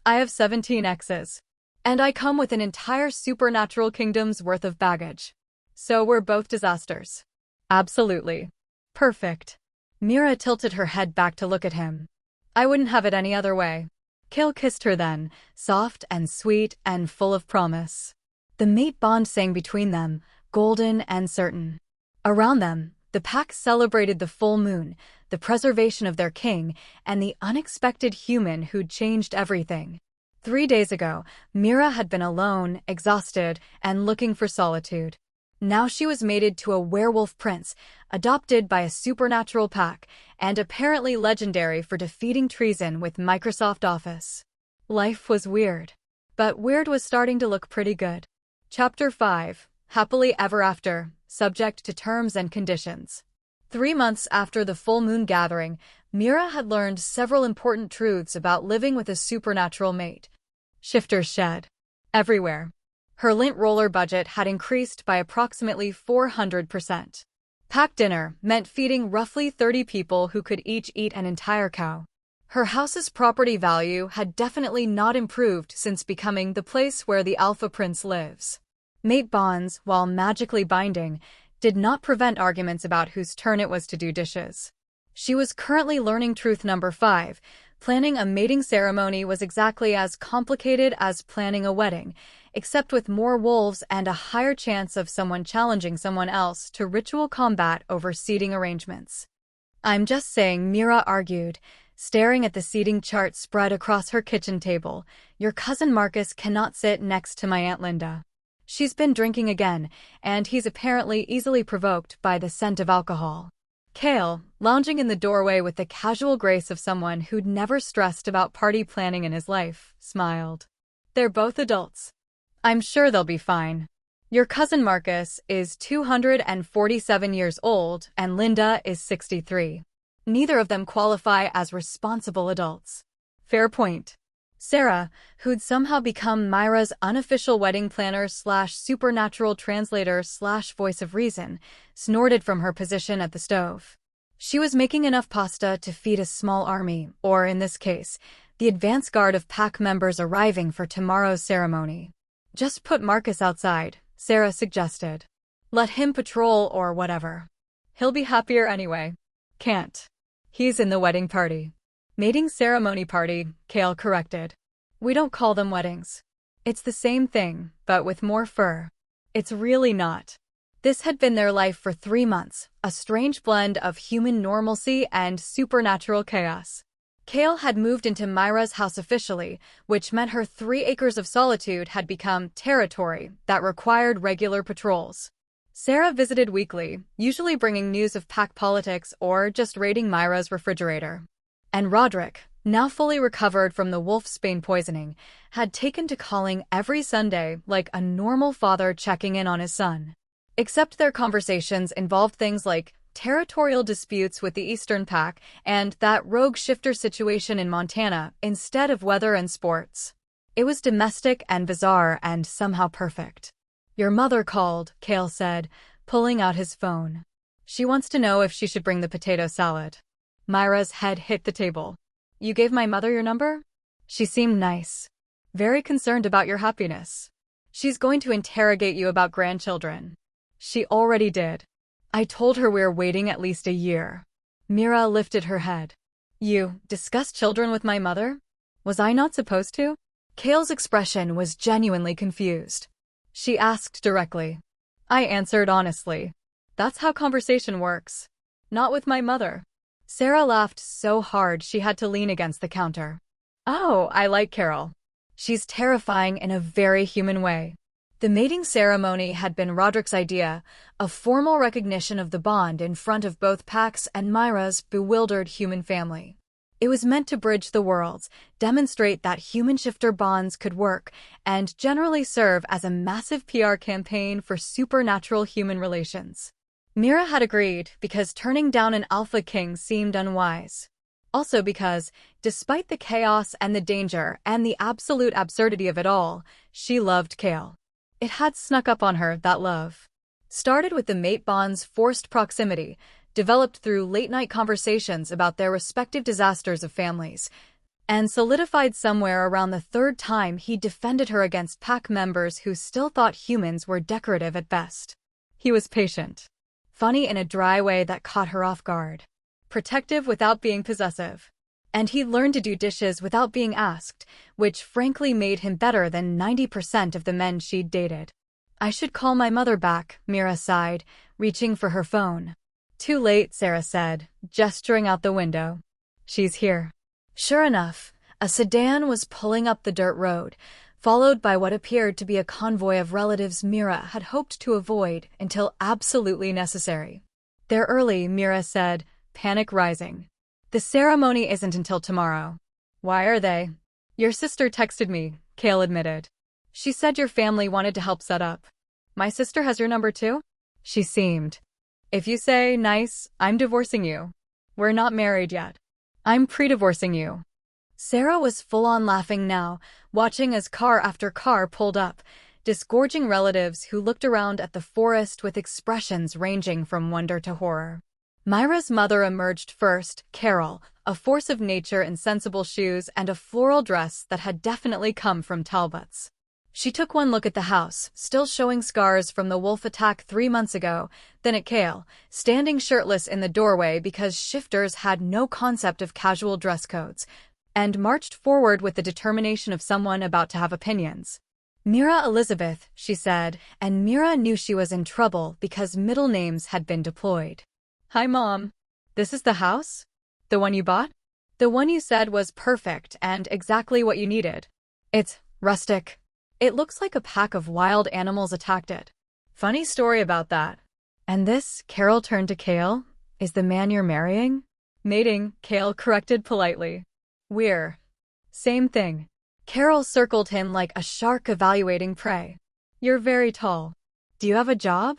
I have 17 exes. And I come with an entire supernatural kingdom's worth of baggage. So we're both disasters. Absolutely. Perfect. Mira tilted her head back to look at him. I wouldn't have it any other way. Kale kissed her then, soft and sweet and full of promise. The mate bond sang between them, golden and certain. Around them, The pack celebrated the full moon, the preservation of their king, and the unexpected human who'd changed everything. 3 days ago, Mira had been alone, exhausted, and looking for solitude. Now she was mated to a werewolf prince, adopted by a supernatural pack, and apparently legendary for defeating treason with Microsoft Office. Life was weird. But weird was starting to look pretty good. Chapter 5. Happily Ever After, subject to terms and conditions. 3 months after the full moon gathering, Mira had learned several important truths about living with a supernatural mate. Shifters shed everywhere. Her lint roller budget had increased by approximately 400%. Pack dinner meant feeding roughly 30 people who could each eat an entire cow. Her house's property value had definitely not improved since becoming the place where the Alpha Prince lives. Mate bonds, while magically binding, did not prevent arguments about whose turn it was to do dishes. She was currently learning truth number 5. Planning a mating ceremony was exactly as complicated as planning a wedding, except with more wolves and a higher chance of someone challenging someone else to ritual combat over seating arrangements. "I'm just saying," Mira argued, staring at the seating chart spread across her kitchen table. "Your cousin Marcus cannot sit next to my Aunt Linda. She's been drinking again, and he's apparently easily provoked by the scent of alcohol." Kale, lounging in the doorway with the casual grace of someone who'd never stressed about party planning in his life, smiled. "They're both adults. I'm sure they'll be fine. Your cousin Marcus is 247 years old and Linda is 63. Neither of them qualify as responsible adults." Fair point. Sarah, who'd somehow become Myra's unofficial wedding planner / supernatural translator / voice of reason, snorted from her position at the stove. She was making enough pasta to feed a small army, or in this case, the advance guard of pack members arriving for tomorrow's ceremony. "Just put Marcus outside," Sarah suggested. "Let him patrol or whatever. He'll be happier anyway." "Can't. He's in the wedding party." "Mating ceremony party," Kale corrected. "We don't call them weddings. It's the same thing, but with more fur." It's really not. This had been their life for 3 months, a strange blend of human normalcy and supernatural chaos. Kale had moved into Myra's house officially, which meant her 3 acres of solitude had become territory that required regular patrols. Sarah visited weekly, usually bringing news of pack politics or just raiding Myra's refrigerator. And Roderick, now fully recovered from the wolfsbane poisoning, had taken to calling every Sunday like a normal father checking in on his son. Except their conversations involved things like territorial disputes with the Eastern Pack and that rogue shifter situation in Montana instead of weather and sports. It was domestic and bizarre and somehow perfect. "Your mother called," Kale said, pulling out his phone. "She wants to know if she should bring the potato salad." Myra's head hit the table. "You gave my mother your number?" "She seemed nice. Very concerned about your happiness. She's going to interrogate you about grandchildren." "She already did. I told her we're waiting at least a year." Mira lifted her head. "You discussed children with my mother? Was I not supposed to?" Kale's expression was genuinely confused. She asked directly. I answered honestly. "That's how conversation works. Not with my mother." Sarah laughed so hard she had to lean against the counter. "Oh, I like Carol. She's terrifying in a very human way." The mating ceremony had been Roderick's idea, a formal recognition of the bond in front of both Pax and Myra's bewildered human family. It was meant to bridge the worlds, demonstrate that human-shifter bonds could work, and generally serve as a massive PR campaign for supernatural human relations. Mira had agreed because turning down an alpha king seemed unwise. Also because, despite the chaos and the danger and the absolute absurdity of it all, she loved Kale. It had snuck up on her, that love. Started with the mate bond's forced proximity, developed through late-night conversations about their respective disasters of families, and solidified somewhere around the 3rd time he defended her against pack members who still thought humans were decorative at best. He was patient. Funny in a dry way that caught her off guard. Protective without being possessive. And he'd learned to do dishes without being asked, which frankly made him better than 90% of the men she'd dated. "I should call my mother back," Mira sighed, reaching for her phone. Too late, Sarah said, gesturing out the window. She's here. Sure enough, a sedan was pulling up the dirt road, followed by what appeared to be a convoy of relatives Mira had hoped to avoid until absolutely necessary. They're early, Mira said, panic rising. The ceremony isn't until tomorrow. Why are they? Your sister texted me, Kale admitted. She said your family wanted to help set up. My sister has your number too? She seemed. If you say nice, I'm divorcing you. We're not married yet. I'm pre-divorcing you. Sarah was full-on laughing now, watching as car after car pulled up, disgorging relatives who looked around at the forest with expressions ranging from wonder to horror. Myra's mother emerged first, Carol, a force of nature in sensible shoes and a floral dress that had definitely come from Talbot's. She took one look at the house, still showing scars from the wolf attack 3 months ago, then at Kale, standing shirtless in the doorway because shifters had no concept of casual dress codes, and marched forward with the determination of someone about to have opinions. Mira Elizabeth, she said, and Mira knew she was in trouble because middle names had been deployed. Hi, Mom. This is the house? The one you bought? The one you said was perfect and exactly what you needed. It's rustic. It looks like a pack of wild animals attacked it. Funny story about that. And this, Carol turned to Kale, is the man you're marrying? Mating, Kale corrected politely. We're. Same thing. Carol circled him like a shark evaluating prey. You're very tall. Do you have a job?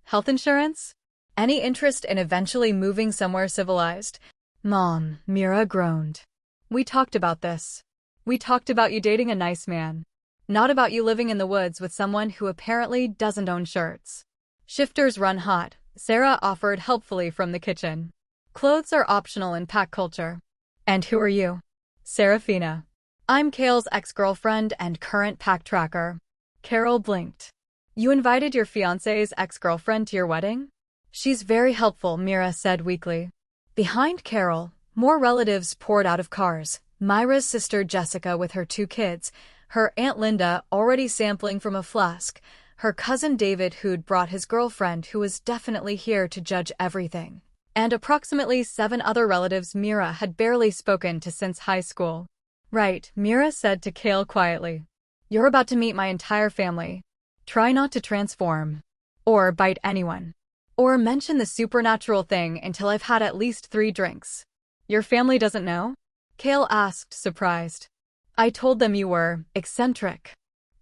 Health insurance? Any interest in eventually moving somewhere civilized? Mom, Mira groaned. We talked about this. We talked about you dating a nice man. Not about you living in the woods with someone who apparently doesn't own shirts. Shifters run hot, Sarah offered helpfully from the kitchen. Clothes are optional in pack culture. And who are you? Serafina. I'm Kale's ex-girlfriend and current pack tracker. Carol blinked. You invited your fiancé's ex-girlfriend to your wedding? She's very helpful, Mira said weakly. Behind Carol, more relatives poured out of cars. Myra's sister Jessica with her 2 kids, her Aunt Linda already sampling from a flask, her cousin David who'd brought his girlfriend who was definitely here to judge everything, and approximately 7 other relatives Mira had barely spoken to since high school. Right, Mira said to Kale quietly. You're about to meet my entire family. Try not to transform. Or bite anyone. Or mention the supernatural thing until I've had at least 3 drinks. Your family doesn't know? Kale asked, surprised. I told them you were eccentric.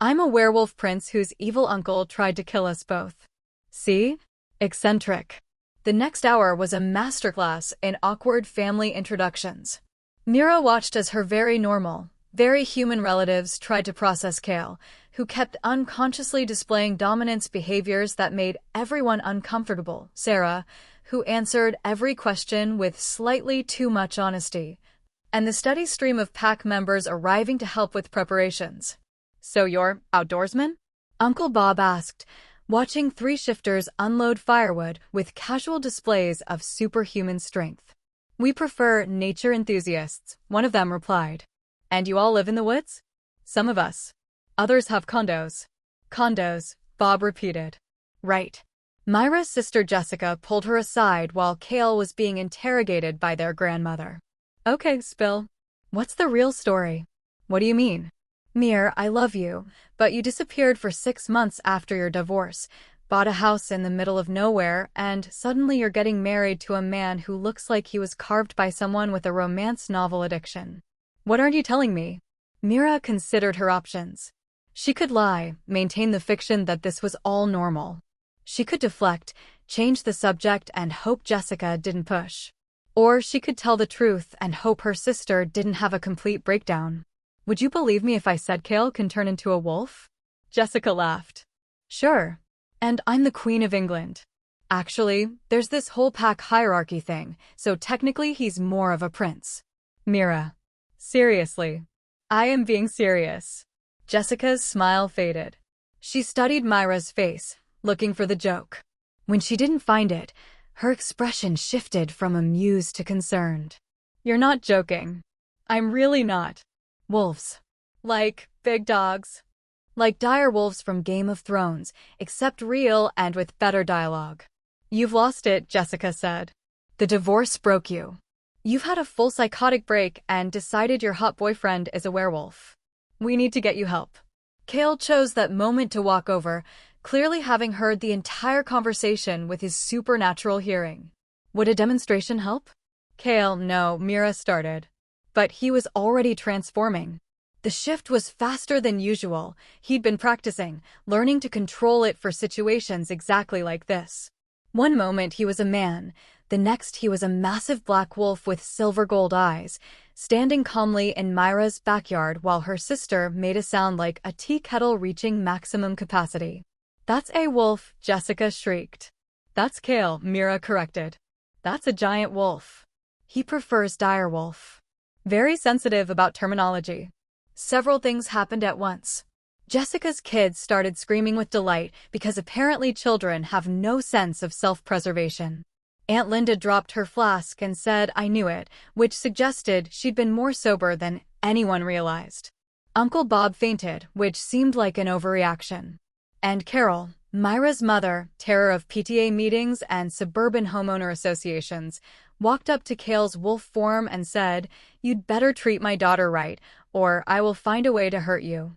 I'm a werewolf prince whose evil uncle tried to kill us both. See? Eccentric. The next hour was a masterclass in awkward family introductions. Mira watched as her very normal, very human relatives tried to process Kale, who kept unconsciously displaying dominance behaviors that made everyone uncomfortable. Sarah, who answered every question with slightly too much honesty, and the steady stream of pack members arriving to help with preparations. So you're outdoorsman? Uncle Bob asked, watching 3 shifters unload firewood with casual displays of superhuman strength. We prefer nature enthusiasts, one of them replied. And you all live in the woods? Some of us. Others have condos. Condos, Bob repeated. Right. Myra's sister Jessica pulled her aside while Kale was being interrogated by their grandmother. Okay, Spill. What's the real story? What do you mean? Mir, I love you, but you disappeared for 6 months after your divorce, bought a house in the middle of nowhere, and suddenly you're getting married to a man who looks like he was carved by someone with a romance novel addiction. What aren't you telling me? Mira considered her options. She could lie, maintain the fiction that this was all normal. She could deflect, change the subject, and hope Jessica didn't push. Or she could tell the truth and hope her sister didn't have a complete breakdown. Would you believe me if I said Kale can turn into a wolf? Jessica laughed. Sure. And I'm the Queen of England. Actually, there's this whole pack hierarchy thing, so technically he's more of a prince. Mira. Seriously. I am being serious. Jessica's smile faded. She studied Myra's face, looking for the joke. When she didn't find it, her expression shifted from amused to concerned. You're not joking. I'm really not. Wolves. Like big dogs. Like direwolves from Game of Thrones, except real and with better dialogue. You've lost it, Jessica said. The divorce broke you. You've had a full psychotic break and decided your hot boyfriend is a werewolf. We need to get you help. Cale chose that moment to walk over, clearly having heard the entire conversation with his supernatural hearing. Would a demonstration help? Cale, no, Mira started. But he was already transforming. The shift was faster than usual. He'd been practicing, learning to control it for situations exactly like this. One moment he was a man, the next he was a massive black wolf with silver gold eyes, standing calmly in Myra's backyard while her sister made a sound like a tea kettle reaching maximum capacity. That's a wolf, Jessica shrieked. That's Cale, Mira corrected. That's a giant wolf. He prefers direwolf. Very sensitive about terminology. Several things happened at once. Jessica's kids started screaming with delight because apparently children have no sense of self-preservation. Aunt Linda dropped her flask and said, "I knew it," which suggested she'd been more sober than anyone realized. Uncle Bob fainted, which seemed like an overreaction. And Carol, Myra's mother, terror of PTA meetings and suburban homeowner associations, walked up to Cale's wolf form and said, "You'd better treat my daughter right, or I will find a way to hurt you."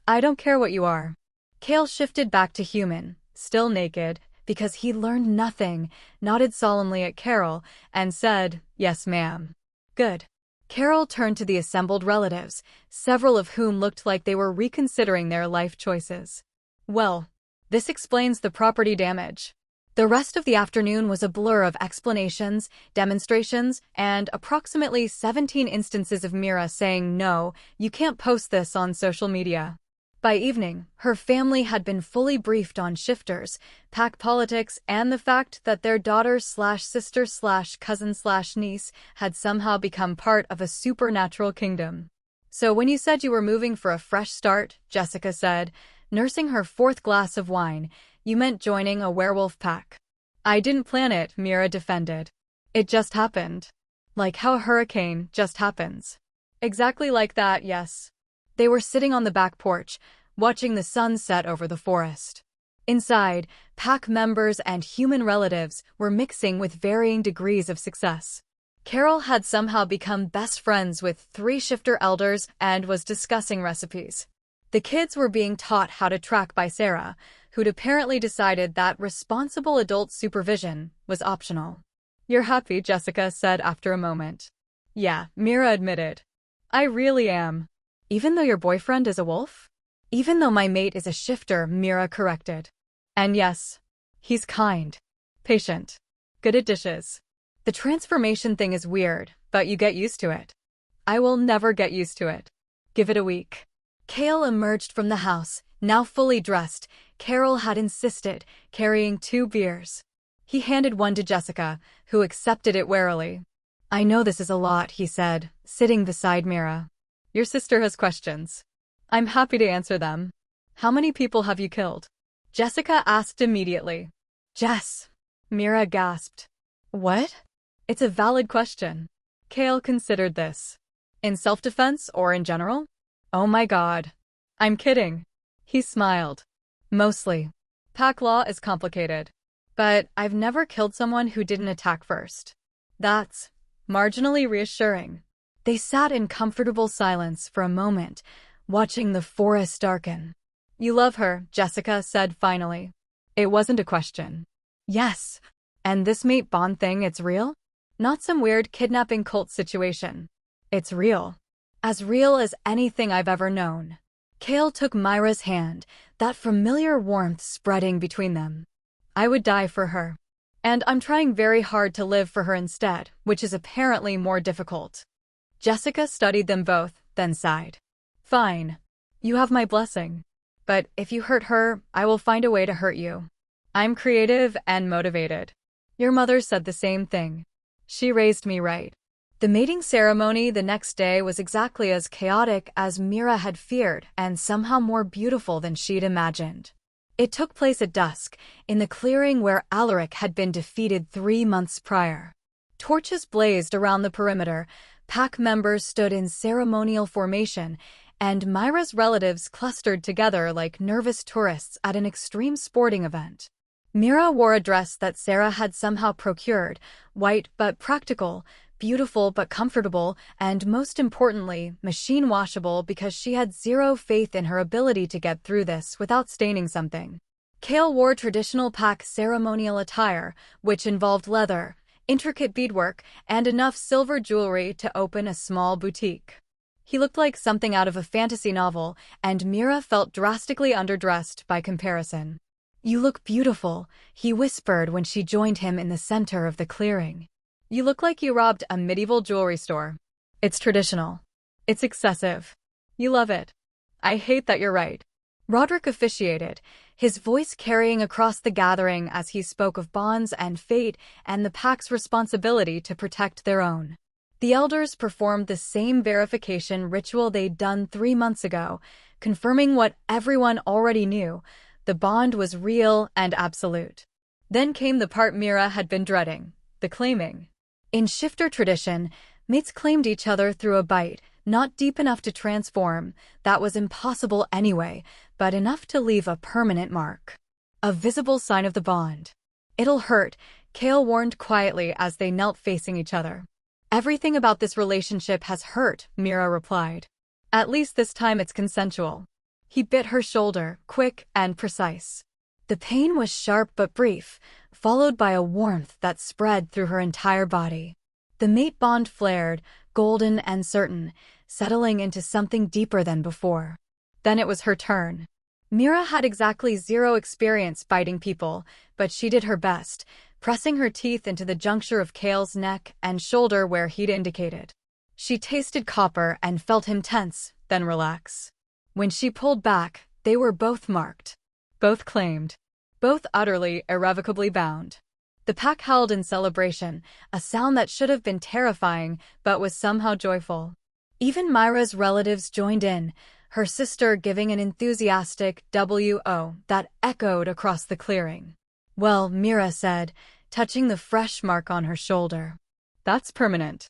"I don't care what you are." Cale shifted back to human, still naked, because he learned nothing, nodded solemnly at Carol, and said, "Yes, ma'am." "Good." Carol turned to the assembled relatives, several of whom looked like they were reconsidering their life choices. "Well, this explains the property damage." The rest of the afternoon was a blur of explanations, demonstrations, and approximately 17 instances of Mira saying, "No, you can't post this on social media." By evening, her family had been fully briefed on shifters, pack politics, and the fact that their daughter/sister/cousin/niece had somehow become part of a supernatural kingdom. "So when you said you were moving for a fresh start," Jessica said, nursing her fourth glass of wine, "you meant joining a werewolf pack." "I didn't plan it," Mira defended. "It just happened. Like how a hurricane just happens." "Exactly like that, yes." They were sitting on the back porch, watching the sun set over the forest. Inside, pack members and human relatives were mixing with varying degrees of success. Carol had somehow become best friends with 3 shifter elders and was discussing recipes. The kids were being taught how to track by Sarah, who'd apparently decided that responsible adult supervision was optional. "You're happy," Jessica said after a moment. "Yeah," Mira admitted. "I really am." "Even though your boyfriend is a wolf?" "Even though my mate is a shifter," Mira corrected. "And yes, he's kind, patient, good at dishes." "The transformation thing is weird, but you get used to it." "I will never get used to it. Give it a week." Cale emerged from the house, now fully dressed. Carol had insisted, carrying 2 beers. He handed one to Jessica, who accepted it warily. "I know this is a lot," he said, sitting beside Mira. "Your sister has questions. I'm happy to answer them." "How many people have you killed?" Jessica asked immediately. "Jess," Mira gasped. "What?" "It's a valid question." Cale considered this. "In self-defense or in general?" "Oh my God. I'm kidding." He smiled. "Mostly. Pack law is complicated. But I've never killed someone who didn't attack first." "That's marginally reassuring." They sat in comfortable silence for a moment, watching the forest darken. "You love her," Jessica said finally. It wasn't a question. "Yes. And this mate bond thing, it's real? Not some weird kidnapping cult situation. It's real. As real as anything I've ever known." Cale took Myra's hand, that familiar warmth spreading between them. "I would die for her. And I'm trying very hard to live for her instead, which is apparently more difficult." Jessica studied them both, then sighed. "Fine. You have my blessing. But if you hurt her, I will find a way to hurt you. I'm creative and motivated. Your mother said the same thing. She raised me right." The mating ceremony the next day was exactly as chaotic as Mira had feared and somehow more beautiful than she'd imagined. It took place at dusk, in the clearing where Alaric had been defeated 3 months prior. Torches blazed around the perimeter, pack members stood in ceremonial formation, and Myra's relatives clustered together like nervous tourists at an extreme sporting event. Mira wore a dress that Sarah had somehow procured, white but practical, beautiful but comfortable, and most importantly, machine washable because she had zero faith in her ability to get through this without staining something. Kale wore traditional Pak ceremonial attire, which involved leather, intricate beadwork, and enough silver jewelry to open a small boutique. He looked like something out of a fantasy novel, and Mira felt drastically underdressed by comparison. "You look beautiful," he whispered when she joined him in the center of the clearing. "You look like you robbed a medieval jewelry store. It's traditional. It's excessive. You love it. I hate that you're right." Roderick officiated, his voice carrying across the gathering as he spoke of bonds and fate and the pack's responsibility to protect their own. The elders performed the same verification ritual they'd done 3 months ago, confirming what everyone already knew: the bond was real and absolute. Then came the part Mira had been dreading: the claiming. In shifter tradition, mates claimed each other through a bite, not deep enough to transform, that was impossible anyway, but enough to leave a permanent mark. A visible sign of the bond. "It'll hurt," Kale warned quietly as they knelt facing each other. "Everything about this relationship has hurt," Mira replied. "At least this time it's consensual." He bit her shoulder, quick and precise. The pain was sharp but brief, followed by a warmth that spread through her entire body. The mate bond flared, golden and certain, settling into something deeper than before. Then it was her turn. Mira had exactly zero experience biting people, but she did her best, pressing her teeth into the juncture of Kale's neck and shoulder where he'd indicated. She tasted copper and felt him tense, then relax. When she pulled back, they were both marked. Both claimed. Both utterly, irrevocably bound. The pack howled in celebration, a sound that should have been terrifying, but was somehow joyful. Even Myra's relatives joined in, her sister giving an enthusiastic "W-O" that echoed across the clearing. "Well," Mira said, touching the fresh mark on her shoulder. "That's permanent."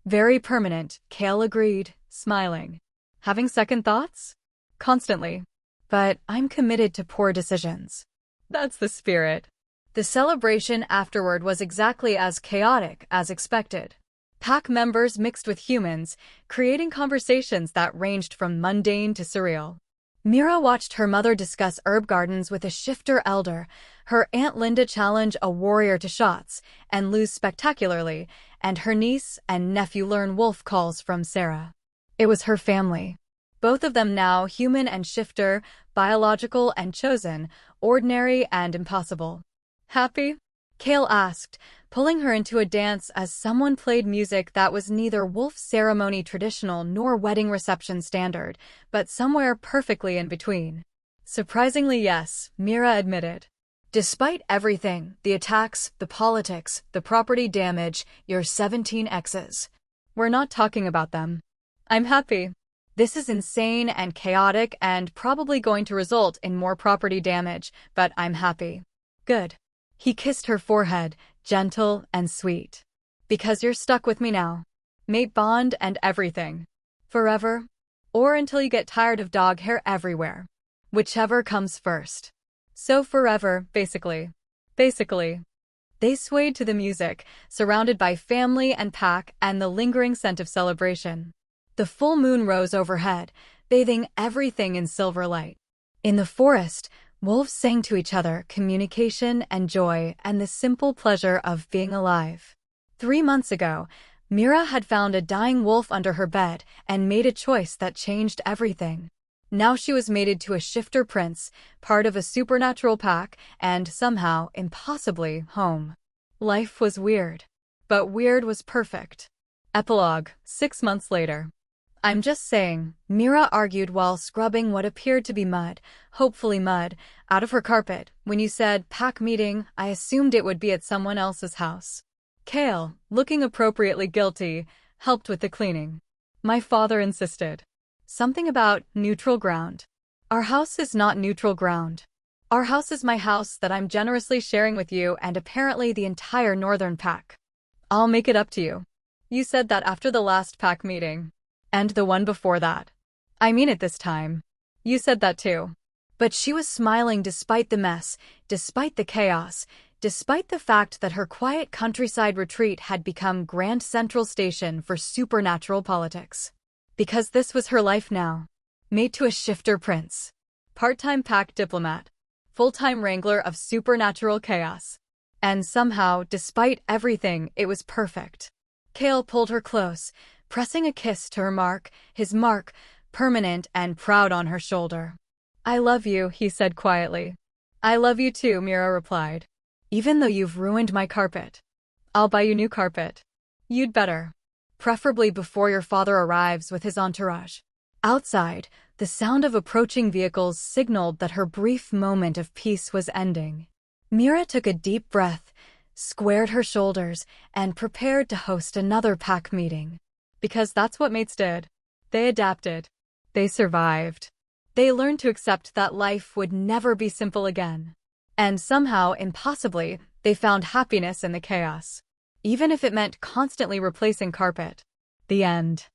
"Very permanent," Kale agreed, smiling. "Having second thoughts?" "Constantly. But I'm committed to poor decisions." "That's the spirit." The celebration afterward was exactly as chaotic as expected. Pack members mixed with humans, creating conversations that ranged from mundane to surreal. Mira watched her mother discuss herb gardens with a shifter elder, her Aunt Linda challenge a warrior to shots and lose spectacularly, and her niece and nephew learn wolf calls from Sarah. It was her family. Both of them now human and shifter, biological and chosen, ordinary and impossible. "Happy?" Kale asked, pulling her into a dance as someone played music that was neither wolf ceremony traditional nor wedding reception standard, but somewhere perfectly in between. "Surprisingly, yes," Mira admitted. "Despite everything, the attacks, the politics, the property damage, your 17 exes. We're not talking about them. I'm happy. This is insane and chaotic and probably going to result in more property damage, but I'm happy." "Good." He kissed her forehead, gentle and sweet. "Because you're stuck with me now. Mate bond and everything. Forever. Or until you get tired of dog hair everywhere. Whichever comes first. So forever, basically." Basically. They swayed to the music, surrounded by family and pack and the lingering scent of celebration. The full moon rose overhead, bathing everything in silver light. In the forest, wolves sang to each other communication and joy and the simple pleasure of being alive. 3 months ago, Mira had found a dying wolf under her bed and made a choice that changed everything. Now she was mated to a shifter prince, part of a supernatural pack, and somehow, impossibly, home. Life was weird. But weird was perfect. Epilogue, 6 months later. "I'm just saying," Mira argued while scrubbing what appeared to be mud, hopefully mud, out of her carpet. "When you said pack meeting, I assumed it would be at someone else's house." Kale, looking appropriately guilty, helped with the cleaning. "My father insisted. Something about neutral ground." "Our house is not neutral ground. Our house is my house that I'm generously sharing with you and apparently the entire northern pack. I'll make it up to you. You said that after the last pack meeting. And the one before that. I mean it this time. You said that too." But she was smiling despite the mess, despite the chaos, despite the fact that her quiet countryside retreat had become Grand Central Station for supernatural politics. Because this was her life now. Mate to a shifter prince. Part-time pack diplomat. Full-time wrangler of supernatural chaos. And somehow, despite everything, it was perfect. Kale pulled her close, pressing a kiss to her mark, his mark, permanent and proud on her shoulder. "I love you," he said quietly. "I love you too," Mira replied. "Even though you've ruined my carpet. I'll buy you new carpet. You'd better. Preferably before your father arrives with his entourage." Outside, the sound of approaching vehicles signaled that her brief moment of peace was ending. Mira took a deep breath, squared her shoulders, and prepared to host another pack meeting. Because that's what mates did. They adapted. They survived. They learned to accept that life would never be simple again. And somehow, impossibly, they found happiness in the chaos. Even if it meant constantly replacing carpet. The end.